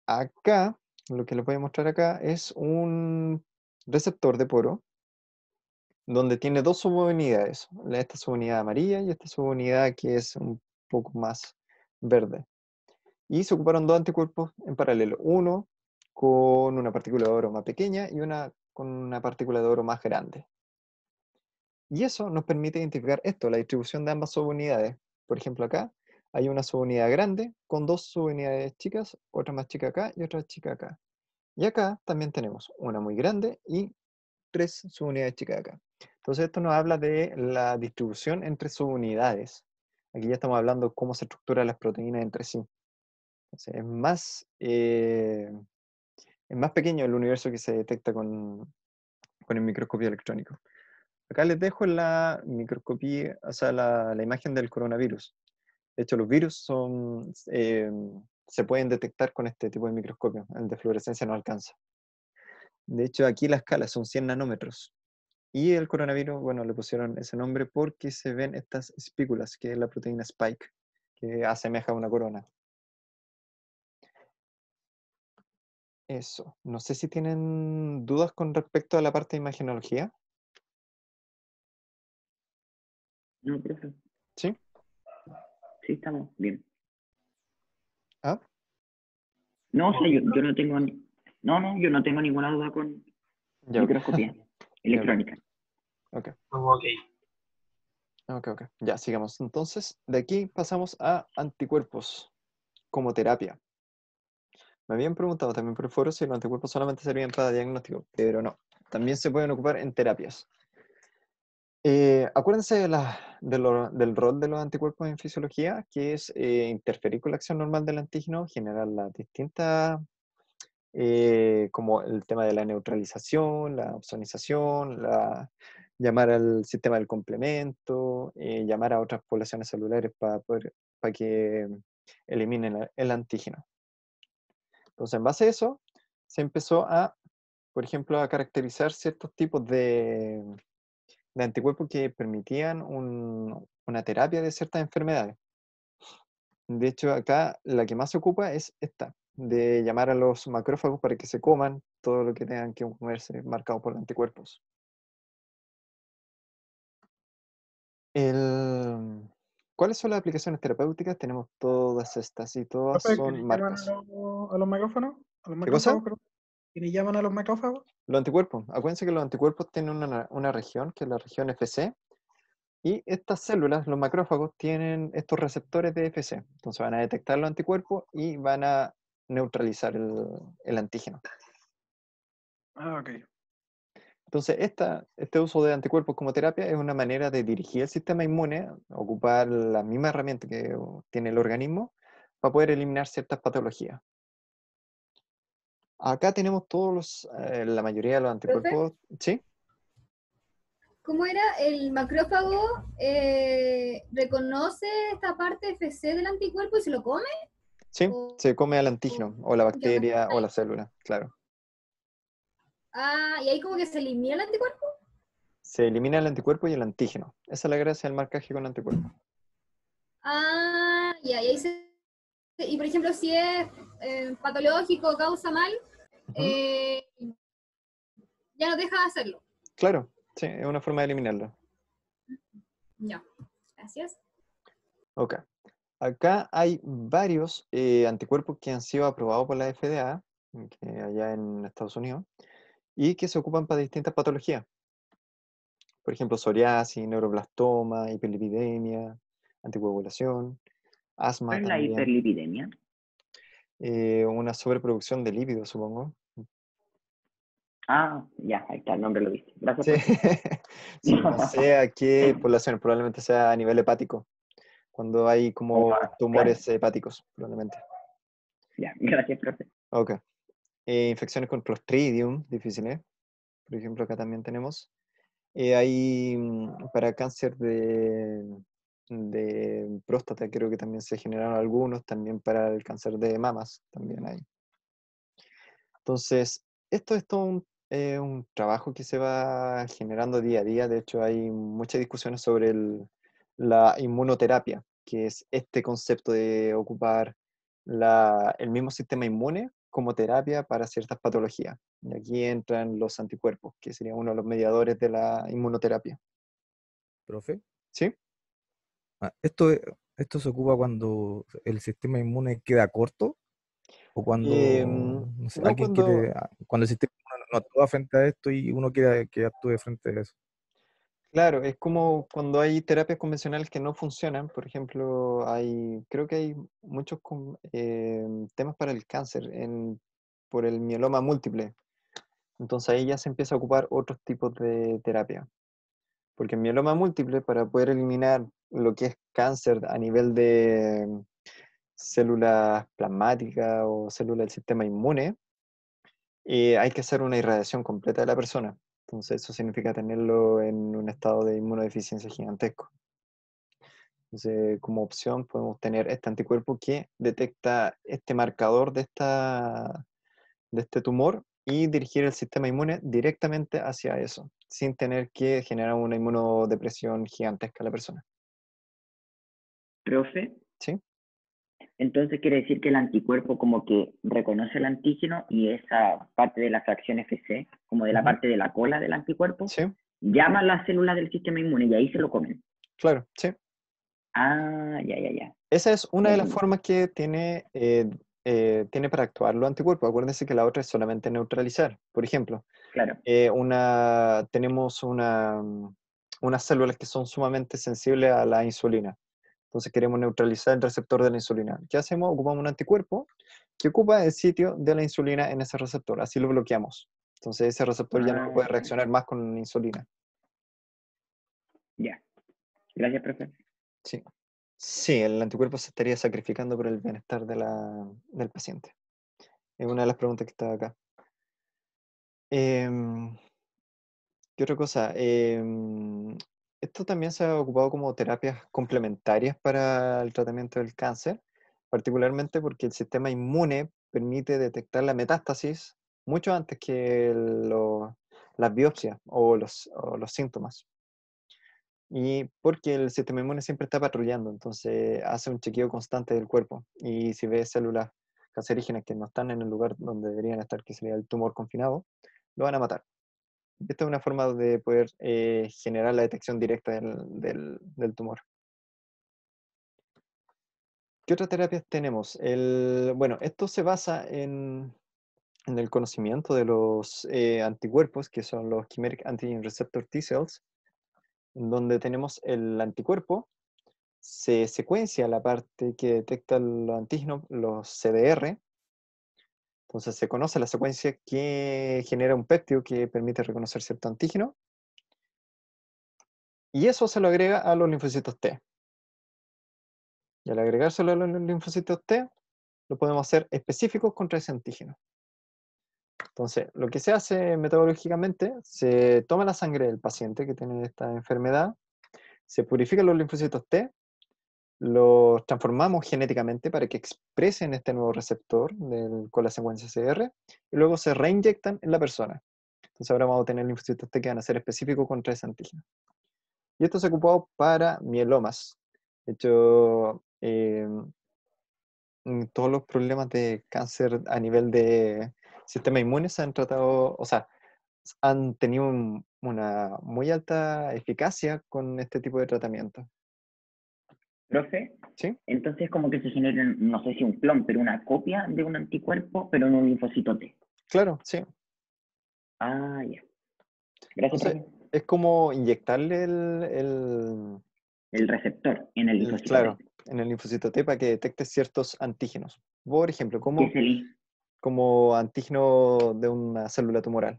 Acá, lo que les voy a mostrar acá es un receptor de poro, donde tiene dos subunidades, esta subunidad amarilla y esta subunidad que es un poco más verde. Y se ocuparon dos anticuerpos en paralelo, uno con una partícula de oro más pequeña y una con una partícula de oro más grande. Y eso nos permite identificar esto, la distribución de ambas subunidades. Por ejemplo, acá hay una subunidad grande con dos subunidades chicas, otra más chica acá y otra chica acá. Y acá también tenemos una muy grande y tres subunidades chicas acá. Entonces esto nos habla de la distribución entre subunidades. Aquí ya estamos hablando de cómo se estructuran las proteínas entre sí. Entonces es más pequeño el universo que se detecta con el microscopio electrónico. Acá les dejo la microscopía, o sea, la imagen del coronavirus. De hecho, los virus se pueden detectar con este tipo de microscopio. El de fluorescencia no alcanza. De hecho, aquí la escala son 100 nanómetros. Y el coronavirus, bueno, le pusieron ese nombre porque se ven estas espículas, que es la proteína spike, que asemeja a una corona. Eso. No sé si tienen dudas con respecto a la parte de imagenología. No, profe. ¿Sí? Sí, estamos bien. ¿Ah? No, o sea, yo no tengo... yo no tengo ninguna duda con Ya, ok. microscopía electrónica. Ok. Ok. Ok. Ya, sigamos. Entonces, de aquí pasamos a anticuerpos como terapia. Me habían preguntado también por el foro si los anticuerpos solamente servían para diagnóstico, pero no. También se pueden ocupar en terapias. Acuérdense del rol de los anticuerpos en fisiología, que es interferir con la acción normal del antígeno, generar las distintas, como el tema de la neutralización, la opsonización, llamar al sistema del complemento, llamar a otras poblaciones celulares para que eliminen el antígeno. Entonces, en base a eso, se empezó por ejemplo, a caracterizar ciertos tipos de anticuerpos que permitían una terapia de ciertas enfermedades. De hecho, acá la que más se ocupa es esta, de llamar a los macrófagos para que se coman todo lo que tengan que comerse marcado por anticuerpos. ¿Cuáles son las aplicaciones terapéuticas? Tenemos todas estas y todas Profe, son ¿quiénes llaman marcas. a los macrófagos? ¿A los ¿Qué cosa? macrófagos, perdón? ¿Quiénes llaman a los macrófagos? Los anticuerpos. Acuérdense que los anticuerpos tienen una región, que es la región FC, y estas células, los macrófagos, tienen estos receptores de FC. Entonces van a detectar los anticuerpos y van a neutralizar el antígeno. Ah, ok. Entonces, este uso de anticuerpos como terapia es una manera de dirigir el sistema inmune, ocupar la misma herramienta que tiene el organismo para poder eliminar ciertas patologías. Acá tenemos la mayoría de los anticuerpos. ¿Sí? ¿Cómo era? ¿El macrófago reconoce esta parte FC del anticuerpo y se lo come? Sí, ¿O, se come al antígeno, o la ya me- bacteria, o la célula, claro. y ahí como que se elimina el anticuerpo? Se elimina el anticuerpo y el antígeno. Esa es la gracia del marcaje con anticuerpos. Y ahí y por ejemplo, si es patológico, causa mal, eh, ya no deja de hacerlo. Claro, sí, es una forma de eliminarlo. Ya, gracias. Ok. Acá hay varios anticuerpos que han sido aprobados por la FDA, allá en Estados Unidos, y que se ocupan para distintas patologías. Por ejemplo, psoriasis, neuroblastoma, hiperlipidemia, anticoagulación, asma ¿Cuál es la también, hiperlipidemia? una sobreproducción de lípidos, supongo. Ya, ahí está, el nombre lo viste. Gracias, Sí, profe. sí, no sé a qué poblaciones, probablemente sea a nivel hepático, cuando hay como tumores hepáticos, probablemente. Ya, gracias, profe. Ok. Infecciones con Clostridium, difíciles. Por ejemplo, acá también tenemos. Hay para cáncer de próstata, creo que también se generaron algunos, también para el cáncer de mamas, también hay. Entonces, esto es todo un trabajo que se va generando día a día. De hecho, hay muchas discusiones sobre la inmunoterapia, que es este concepto de ocupar el mismo sistema inmune como terapia para ciertas patologías. Y aquí entran los anticuerpos, que sería uno de los mediadores de la inmunoterapia. Profe. ¿Sí? Esto se ocupa cuando el sistema inmune queda corto o cuando, no sé, No alguien quiere, cuando, cuando el sistema inmune no actúa frente a esto y uno quiere que actúe frente a eso. claro, es como cuando hay terapias convencionales que no funcionan. Por ejemplo, creo que hay muchos temas para el cáncer por el mieloma múltiple. Entonces ahí ya se empieza a ocupar otros tipos de terapia. Porque el mieloma múltiple, para poder eliminar lo que es cáncer a nivel de células plasmáticas o células del sistema inmune, hay que hacer una irradiación completa de la persona. Entonces eso significa tenerlo en un estado de inmunodeficiencia gigantesco. Entonces, como opción podemos tener este anticuerpo que detecta este marcador de este tumor y dirigir el sistema inmune directamente hacia eso, sin tener que generar una inmunodepresión gigantesca a la persona. Profe, ¿Sí? entonces quiere decir que el anticuerpo como que reconoce el antígeno y esa parte de la fracción FC, como de la Ujú. parte de la cola del anticuerpo, Sí, llama a las células del sistema inmune y ahí se lo comen. claro, sí. Ah, ya. Esa es una Ya de las entendí. formas que tiene para actuar los anticuerpos. Acuérdense que la otra es solamente neutralizar. Por ejemplo, Claro. tenemos unas células que son sumamente sensibles a la insulina. Entonces queremos neutralizar el receptor de la insulina. ¿Qué hacemos? Ocupamos un anticuerpo que ocupa el sitio de la insulina en ese receptor. Así lo bloqueamos. Entonces ese receptor ya no Ah, puede reaccionar más con insulina. ya. Gracias, profe. Sí. Sí, el anticuerpo se estaría sacrificando por el bienestar del paciente. Es una de las preguntas que está acá. Em, ¿Qué otra cosa? Esto también se ha ocupado como terapias complementarias para el tratamiento del cáncer, particularmente porque el sistema inmune permite detectar la metástasis mucho antes que las biopsias o los síntomas. Y porque el sistema inmune siempre está patrullando, entonces hace un chequeo constante del cuerpo. Y si ve células cancerígenas que no están en el lugar donde deberían estar, que sería el tumor confinado, lo van a matar. Esta es una forma de poder generar la detección directa del tumor. ¿Qué otras terapias tenemos? Bueno, esto se basa en el conocimiento de los anticuerpos, que son los Chimeric Antigen Receptor T cells, en donde tenemos el anticuerpo, se secuencia la parte que detecta los antígenos, los CDR. Entonces se conoce la secuencia que genera un péptido que permite reconocer cierto antígeno. Y eso se lo agrega a los linfocitos T. Y al agregárselo a los linfocitos T, lo podemos hacer específicos contra ese antígeno. Entonces, lo que se hace metodológicamente, se toma la sangre del paciente que tiene esta enfermedad, se purifican los linfocitos T, los transformamos genéticamente para que expresen este nuevo receptor con la secuencia CR, y luego se reinyectan en la persona. Entonces ahora vamos a tener linfocitos T que van a ser específicos contra ese antígeno. Y esto se ha ocupado para mielomas. De hecho, todos los problemas de cáncer a nivel de sistema inmune se han tratado, o sea, han tenido una muy alta eficacia con este tipo de tratamiento. Profe, ¿Sí? entonces como que se genera, no sé si un clon, pero una copia de un anticuerpo, pero en un linfocito T. Claro, sí. Ah, ya. Gracias, Entonces, profe. es como inyectarle El receptor en el linfocito claro, T. en el linfocito T para que detecte ciertos antígenos. Por ejemplo, ¿Qué es el como antígeno de una célula tumoral.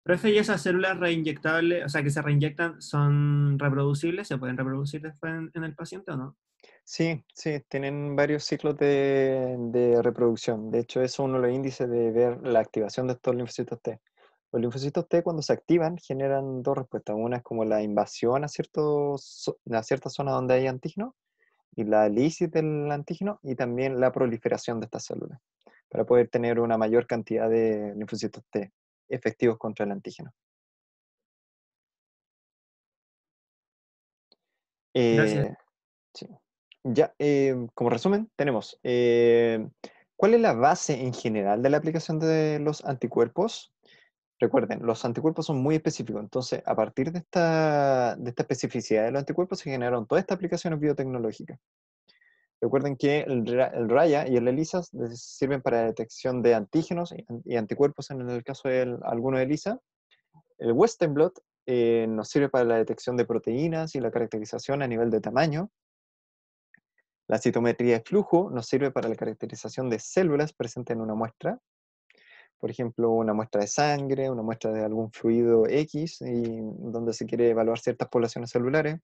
Profe, ¿y esas células reinyectables, o sea, que se reinyectan, son reproducibles? ¿Se pueden reproducir después en el paciente o no? Sí, sí, tienen varios ciclos de reproducción. De hecho, es uno de los índices de ver la activación de estos linfocitos T. Los linfocitos T, cuando se activan, generan dos respuestas. Una es como la invasión a cierta zona donde hay antígeno, y la lisis del antígeno, y también la proliferación de estas células. para poder tener una mayor cantidad de linfocitos T efectivos contra el antígeno. Gracias. Sí. Ya, como resumen, tenemos ¿cuál es la base en general de la aplicación de los anticuerpos? Recuerden, los anticuerpos son muy específicos, entonces a partir de esta especificidad de los anticuerpos se generaron todas estas aplicaciones biotecnológicas. Recuerden que el RAYA y el ELISA sirven para la detección de antígenos y anticuerpos en el caso de algunos ELISA. El Western blot nos sirve para la detección de proteínas y la caracterización a nivel de tamaño. La citometría de flujo nos sirve para la caracterización de células presentes en una muestra. Por ejemplo, una muestra de sangre, una muestra de algún fluido X, y donde se quiere evaluar ciertas poblaciones celulares.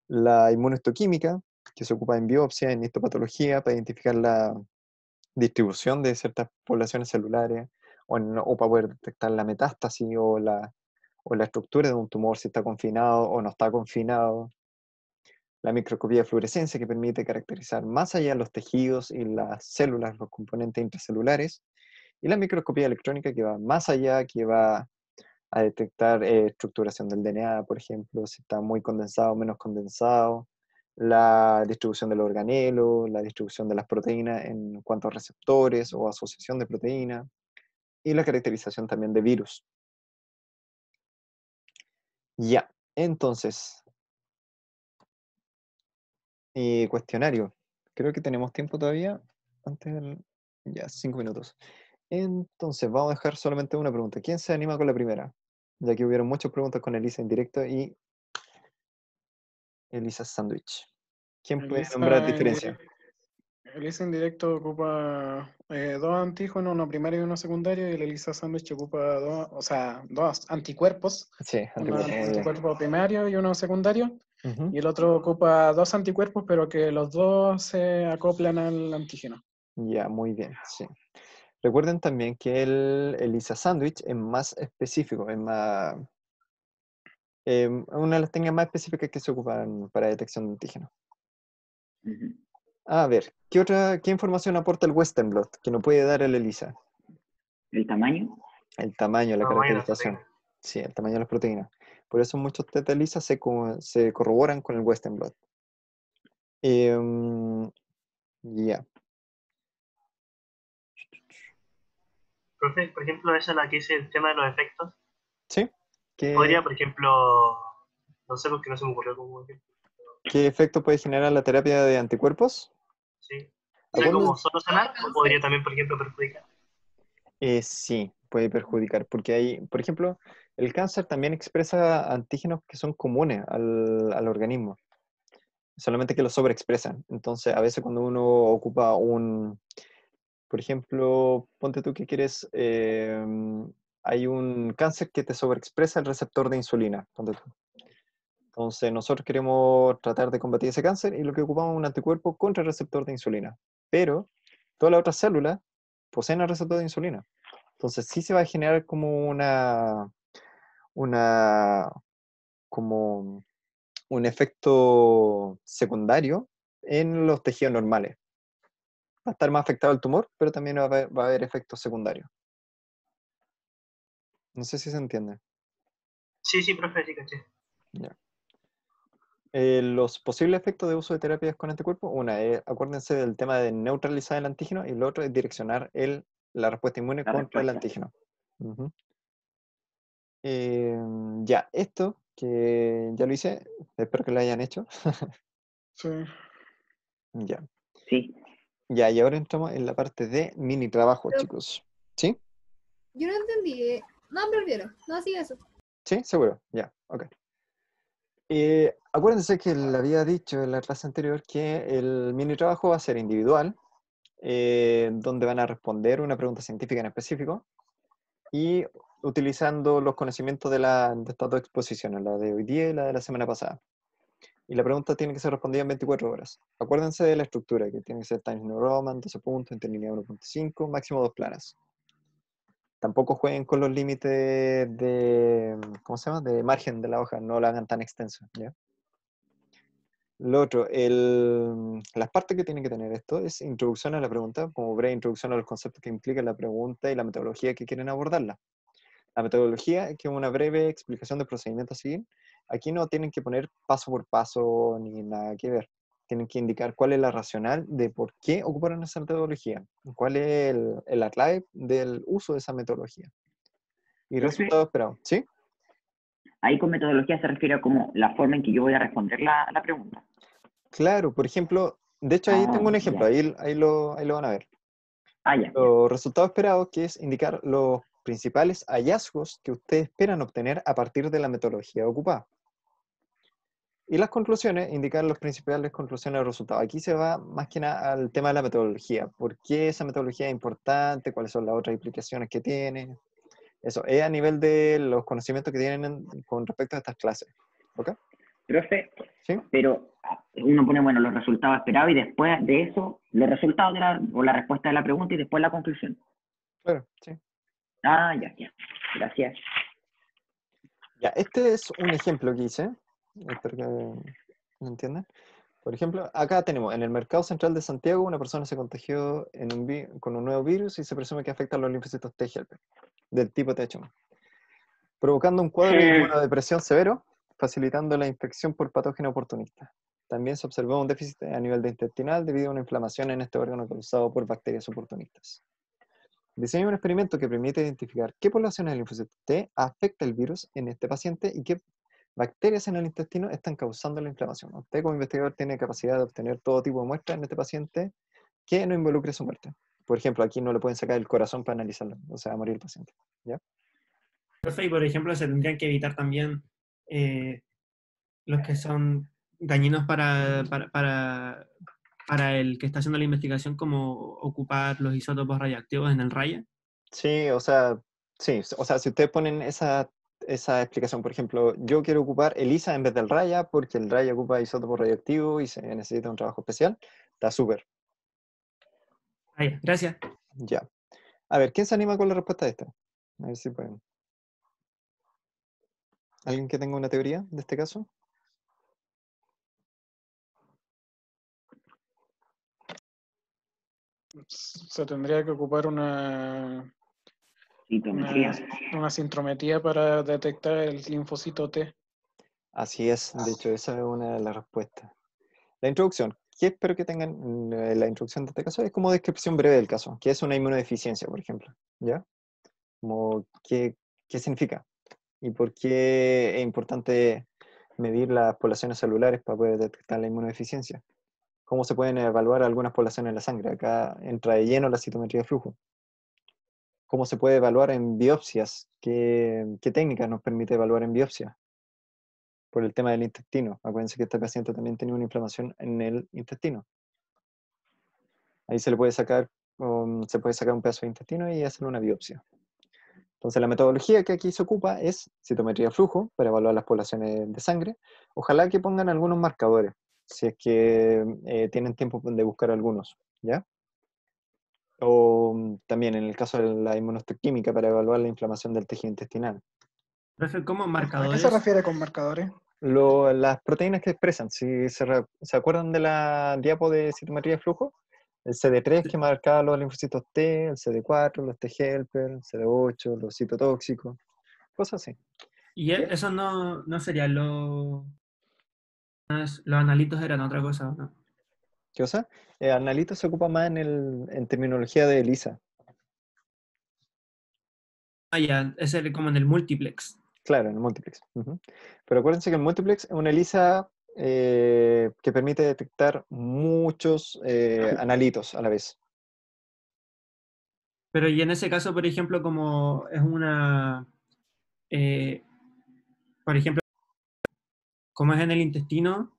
La inmunohistoquímica, que se ocupa en biopsia, en histopatología, para identificar la distribución de ciertas poblaciones celulares, o para poder detectar la metástasis o la estructura de un tumor, si está confinado o no está confinado. La microscopía de fluorescencia, que permite caracterizar más allá los tejidos y las células, los componentes intracelulares. Y la microscopía electrónica, que va más allá, que va a detectar estructuración del DNA, por ejemplo, si está muy condensado o menos condensado, la distribución del organelo, la distribución de las proteínas en cuanto a receptores o asociación de proteínas, y la caracterización también de virus. Ya, entonces, cuestionario. Creo que tenemos tiempo todavía, ya, 5 minutos. Entonces, vamos a dejar solamente una pregunta. ¿Quién se anima con la primera? Ya que hubieron muchas preguntas con Elisa en directo y Elisa Sandwich. ¿Quién puede nombrar diferencia? ELISA en directo ocupa dos antígenos, uno primario y uno secundario, y el ELISA Sandwich ocupa dos anticuerpos, Sí, un anticuerpo. anticuerpo primario y uno secundario, Ujú. y el otro ocupa dos anticuerpos, pero que los dos se acoplan al antígeno. Ya, muy bien, sí. Recuerden también que el ELISA Sandwich es más específico, es más... una de las técnicas más específicas que se ocupan para detección de antígenos. A ver, ¿qué información aporta el Western blot que no puede dar el ELISA? ¿El tamaño? El tamaño, la Tamaño de las caracterización. proteínas. Sí, el tamaño de las proteínas. Por eso muchos test de ELISA se corroboran con el Western blot. Ya. Profe, por ejemplo, esa es la que dice el tema de los efectos. ¿Sí? Podría, por ejemplo, no sé porque no se me ocurrió como ejemplo. ¿Qué efecto puede generar la terapia de anticuerpos? Sí. ¿Sería Acuérdense- como solo sanar o podría también, por ejemplo, perjudicar? Sí, puede perjudicar, porque hay, por ejemplo, el cáncer también expresa antígenos que son comunes al organismo, solamente que los sobreexpresan. Entonces, a veces cuando uno ocupa por ejemplo, ponte tú que quieres, hay un cáncer que te sobreexpresa el receptor de insulina, ponte tú. Entonces, nosotros queremos tratar de combatir ese cáncer y lo que ocupamos es un anticuerpo contra el receptor de insulina. Pero todas las otras células poseen el receptor de insulina. Entonces, sí se va a generar como una, como un efecto secundario en los tejidos normales. Va a estar más afectado el tumor, pero también va a haber efectos secundarios. No sé si se entiende. Sí, sí, profe, sí, caché. Ya. Los posibles efectos de uso de terapias con anticuerpos, acuérdense del tema de neutralizar el antígeno, y lo otro es direccionar la respuesta inmune contra el antígeno. Ujú. Ya, esto, que ya lo hice, espero que lo hayan hecho. Sí. Ya. Sí. Ya, y ahora entramos en la parte de mini trabajo, Pero- chicos. ¿Sí? Yo no entendí. No, prefiero. No, sí, eso. ¿Sí? Seguro. Ya, ok. Acuérdense que le había dicho en la clase anterior que el mini trabajo va a ser individual, donde van a responder una pregunta científica en específico y utilizando los conocimientos de estas dos exposiciones, la de hoy día y la de la semana pasada. Y la pregunta tiene que ser respondida en 24 horas. Acuérdense de la estructura, que tiene que ser Times New Roman, 12 puntos, interlínea 1.5, máximo 2 planas. Tampoco jueguen con los límites ¿cómo se llama? De margen de la hoja, no la hagan tan extenso, ¿ya? Lo otro, las partes que tiene que tener esto es introducción a la pregunta, como breve introducción a los conceptos que implica la pregunta y la metodología que quieren abordarla. La metodología, que es una breve explicación del procedimiento a seguir. Aquí no tienen que poner paso por paso ni nada que ver. Tienen que indicar cuál es la racional de por qué ocuparon esa metodología, cuál es la clave del uso de esa metodología. Y Profe, resultado esperado. ¿Sí? ahí con metodología se refiere a como la forma en que yo voy a responder la pregunta. Claro, por ejemplo, de hecho ahí tengo un ejemplo, Ya. ahí lo van a ver. Ya. Los resultados esperados, que es indicar los principales hallazgos que ustedes esperan obtener a partir de la metodología ocupada. Y las conclusiones indican las principales conclusiones del resultado. Aquí se va más que nada al tema de la metodología. ¿Por qué esa metodología es importante? ¿Cuáles son las otras implicaciones que tiene? Eso, es a nivel de los conocimientos que tienen con respecto a estas clases. ¿Ok? Profe, ¿Sí? pero uno pone, bueno, los resultados esperados y después de eso, los resultados o la respuesta de la pregunta y después la conclusión. Claro, sí. Ya. Gracias. Ya, este es un ejemplo que hice. Espero que lo entiendan. Por ejemplo, acá tenemos, en el mercado central de Santiago, una persona se contagió con un nuevo virus y se presume que afecta a los linfocitos T helper, del tipo TH1, provocando un cuadro de inmunodepresión severo, facilitando la infección por patógeno oportunista. También se observó un déficit a nivel de intestinal debido a una inflamación en este órgano causado por bacterias oportunistas. Diseñó un experimento que permite identificar qué poblaciones del linfocito T afecta el virus en este paciente y qué bacterias en el intestino están causando la inflamación. Usted como investigador tiene capacidad de obtener todo tipo de muestras en este paciente que no involucre su muerte. Por ejemplo, aquí no le pueden sacar el corazón para analizarlo, o sea, va a morir el paciente. ¿Ya? Profe, y por ejemplo, se tendrían que evitar también los que son dañinos para el que está haciendo la investigación, como ocupar los isótopos radiactivos en el raya. Sí, o sea, si ustedes ponen esa explicación, por ejemplo, yo quiero ocupar ELISA en vez del raya porque el raya ocupa isótopo radioactivo y se necesita un trabajo especial, está súper. Gracias. Ya. A ver, ¿quién se anima con la respuesta de esta? A ver si pueden. ¿Alguien que tenga una teoría de este caso? Se tendría que ocupar una sintometría para detectar el linfocito T. Así es, de hecho, esa es una de las respuestas. La introducción, que espero que tengan la introducción de este caso, es como descripción breve del caso, que es una inmunodeficiencia, por ejemplo, ¿ya? Como qué significa y por qué es importante medir las poblaciones celulares para poder detectar la inmunodeficiencia. ¿Cómo se pueden evaluar algunas poblaciones en la sangre? Acá entra de lleno la citometría de flujo. ¿Cómo se puede evaluar en biopsias? ¿Qué técnica nos permite evaluar en biopsia? Por el tema del intestino. Acuérdense que este paciente también tenía una inflamación en el intestino. Ahí se puede sacar un pedazo de intestino y hacer una biopsia. Entonces la metodología que aquí se ocupa es citometría de flujo para evaluar las poblaciones de sangre. Ojalá que pongan algunos marcadores, si es que tienen tiempo de buscar algunos, ¿ya? O también en el caso de la inmunohistoquímica para evaluar la inflamación del tejido intestinal. Profe, ¿cómo ¿A marcadores? qué se refiere con marcadores? Las proteínas que expresan, si se acuerdan de la diapo de citometría de flujo, el CD3 que marcaba los linfocitos T, el CD4, los T helper, el CD8, los citotóxicos, cosas así. Y eso no serían los analitos, eran otra cosa, ¿no? ¿Qué cosa? Analito se ocupa más en terminología de ELISA. Ya, es como en el multiplex. Claro, en el multiplex. Pero acuérdense que el multiplex es una ELISA que permite detectar muchos analitos a la vez. Pero y en ese caso, por ejemplo, como es por ejemplo, como es en el intestino,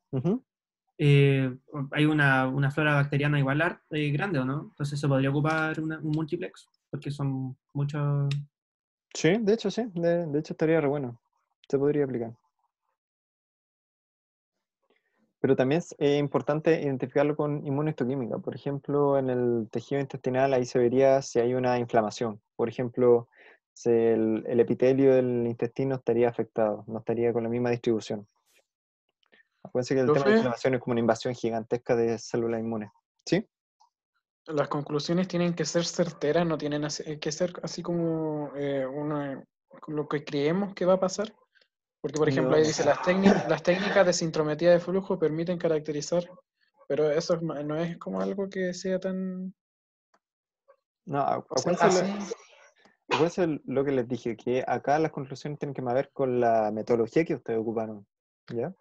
hay una flora bacteriana igual grande, ¿o no? Entonces se podría ocupar un multiplex, porque son muchos... Sí, de hecho sí, de hecho estaría re bueno. Se podría aplicar. Pero también es importante identificarlo con inmunohistoquímica. Por ejemplo, en el tejido intestinal ahí se vería si hay una inflamación. Por ejemplo, si el epitelio del intestino estaría afectado, no estaría con la misma distribución. Acuérdense que el tema de Profe, inflamación es como una invasión gigantesca de células inmunes. ¿Sí? las conclusiones tienen que ser certeras, no tienen que ser así como lo que creemos que va a pasar. Porque, por ejemplo, No, ahí dice, las técnicas de sintometría de flujo permiten caracterizar, pero eso no es como algo que sea tan... no, O sea, acuérdense, así... acuérdense lo que les dije, que acá las conclusiones tienen que ver con la metodología que ustedes ocuparon, ¿ya?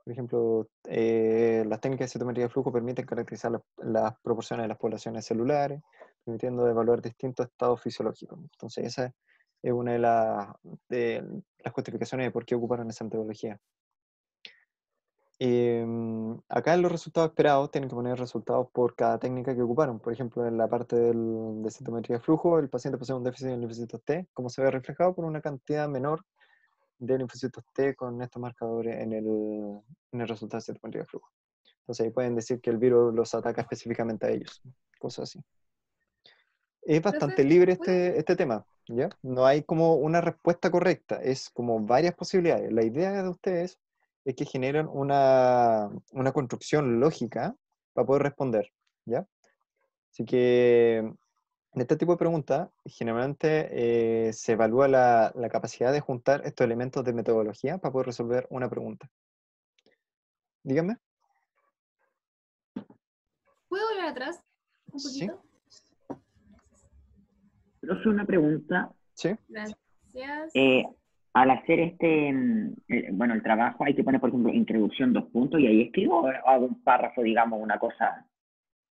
Por ejemplo, las técnicas de citometría de flujo permiten caracterizar las proporciones de las poblaciones celulares, permitiendo evaluar distintos estados fisiológicos. Entonces, esa es una de las justificaciones de por qué ocuparon esa metodología. Acá en los resultados esperados tienen que poner resultados por cada técnica que ocuparon. Por ejemplo, en la parte de citometría de flujo, el paciente posee un déficit de linfocitos T, como se ve reflejado por una cantidad menor de linfocitos T con estos marcadores en el resultado de citometría de flujo. Entonces ahí pueden decir que el virus los ataca específicamente a ellos, cosas así. Es bastante Profe, libre ¿puede? este tema, ¿ya? No hay como una respuesta correcta, es como varias posibilidades. La idea de ustedes es que generen una construcción lógica para poder responder, ¿ya? Así que en este tipo de preguntas, generalmente se evalúa la capacidad de juntar estos elementos de metodología para poder resolver una pregunta. Díganme. ¿Puedo volver atrás un Sí, poquito? Profe, una pregunta. sí. Gracias. Al hacer bueno, el trabajo hay que poner, por ejemplo, introducción, 2 puntos, y ahí escribo o hago un párrafo, digamos, una cosa,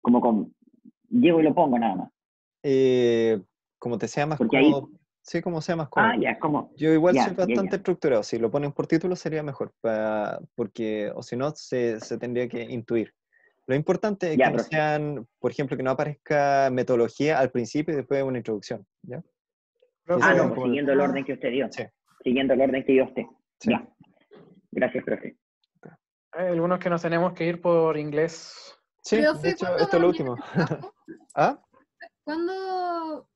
como con, llego y lo pongo nada más. Como te sea más Porque ahí, cómodo. Sí, como sea más cómodo. ya, es como, Yo igual soy ya. bastante estructurado. Si lo ponen por título sería mejor, porque, o si no, se tendría que intuir. Lo importante es que Ya, no profe. sean, por ejemplo, que no aparezca metodología al principio y después una introducción, ¿ya? Que Profe, sean No, pues como siguiendo el orden que usted dio. sí, Siguiendo el orden que dio usted. sí. Ya. Gracias, profe. hay algunos que nos tenemos que ir por inglés. Sí, de Profe, hecho, ¿cuándo esto va es a lo enviar último. el trabajo? ¿Ah? ¿Cuándo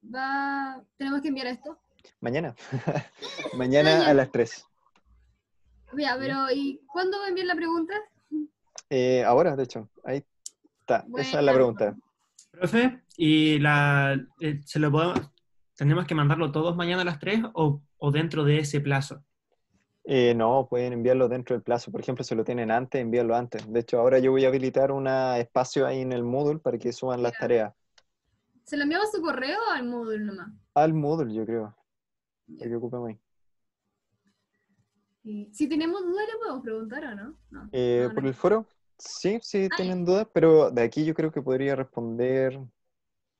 tenemos que enviar esto? Mañana. Mañana a las 3. Ya, pero ¿y cuándo va a enviar la pregunta? Ahora, de hecho, ahí está. Esa es la Buena. pregunta. Profe, tenemos que mandarlo todos mañana a las 3 o dentro de ese plazo. No, pueden enviarlo dentro del plazo. Por ejemplo, si lo tienen antes, envíalo antes. De hecho, ahora yo voy a habilitar un espacio ahí en el Moodle para que suban las tareas. ¿Se lo enviamos a su correo o al Moodle nomás? Al Moodle, yo creo. Para que ocupemos ahí. Si tenemos dudas, le podemos preguntar o no. No, Por no. el foro, sí, tienen dudas, pero de aquí yo creo que podría responder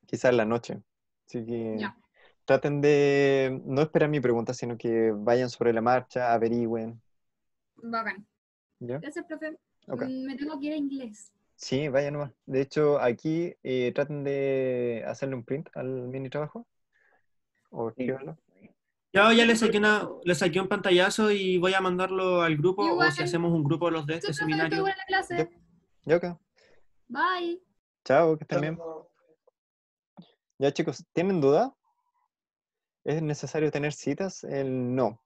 quizás en la noche. Así que Ya, traten de no esperar mi pregunta, sino que vayan sobre la marcha, averigüen. bacán. ¿Ya? Gracias, profe. Ok. Me tengo que ir a inglés. Sí, vayan nomás. De hecho, aquí traten de hacerle un print al mini trabajo. O escríbanlo. Yo ya le saqué un pantallazo y voy a mandarlo al grupo, Igual. o si hacemos un grupo los de Sí, este profe, estoy seminario. buena en la clase. Ya, ok. Bye. Chao, que estén bien. Ya, chicos, ¿tienen duda? ¿Es necesario tener citas? No,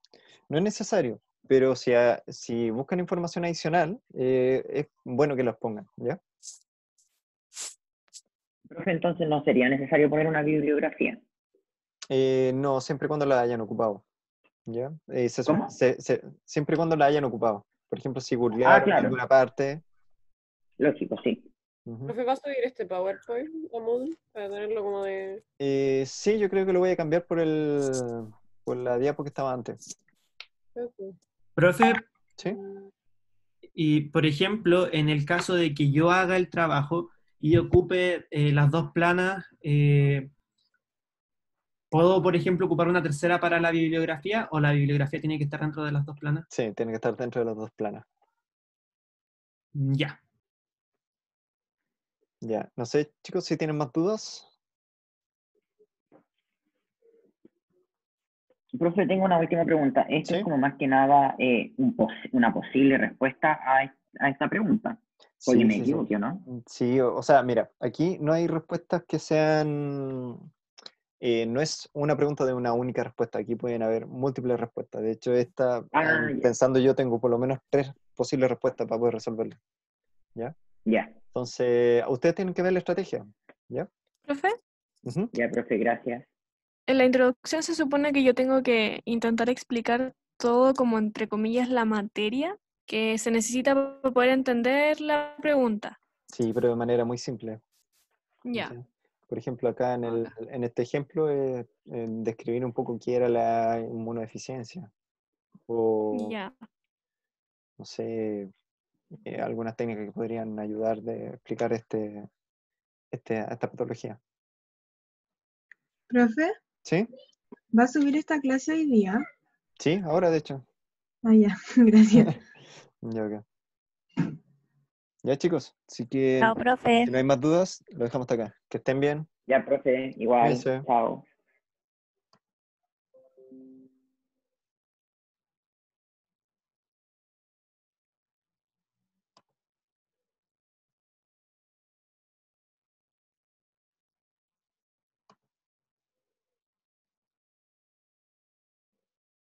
no es necesario, pero si buscan información adicional, es bueno que las pongan, ¿ya? Profe, entonces no sería necesario poner una bibliografía. No, siempre y cuando la hayan ocupado, ¿ya? ¿Cómo? Siempre y cuando la hayan ocupado. Por ejemplo, si googlearon en Claro. alguna parte. Lógico, sí. Profe, ¿va a subir este PowerPoint a Moodle para tenerlo como de... Sí, yo creo que lo voy a cambiar por la diapo que estaba antes. Profe, ¿Sí? y por ejemplo, en el caso de que yo haga el trabajo y ocupe las dos planas, ¿puedo, por ejemplo, ocupar una tercera para la bibliografía o la bibliografía tiene que estar dentro de las dos planas? Sí, tiene que estar dentro de las dos planas. Ya. Ya, no sé, chicos, si tienen más dudas. Profe, tengo una última pregunta. Esto ¿Sí? es como más que nada una posible respuesta a esta pregunta. Oye, Sí, me sí. equivoqué, ¿no? Sí, o sea, mira, aquí no hay respuestas que sean... no es una pregunta de una única respuesta, aquí pueden haber múltiples respuestas. De hecho, Ya. pensando yo, tengo por lo menos posibles respuestas para poder resolverlo. ¿Ya? Ya, Entonces, ustedes tienen que ver la estrategia. ¿Ya? ¿Profe? Ujú. ya, profe, gracias. En la introducción se supone que yo tengo que intentar explicar todo como entre comillas la materia que se necesita para poder entender la pregunta. Sí, pero de manera muy simple. Ya. ¿Sí? Por ejemplo, acá Ok. en este ejemplo, describir un poco qué era la inmunodeficiencia. O, Ya. no sé, algunas técnicas que podrían ayudar de explicar esta patología. Profe, ¿Sí? ¿va a subir esta clase hoy día? Sí, ahora de hecho. Ah, ya, gracias. Ya, ok. Ya, chicos, así que Chao, profe. si no hay más dudas, lo dejamos hasta acá. Que estén bien. Ya, profe, igual, Cuídense. chao.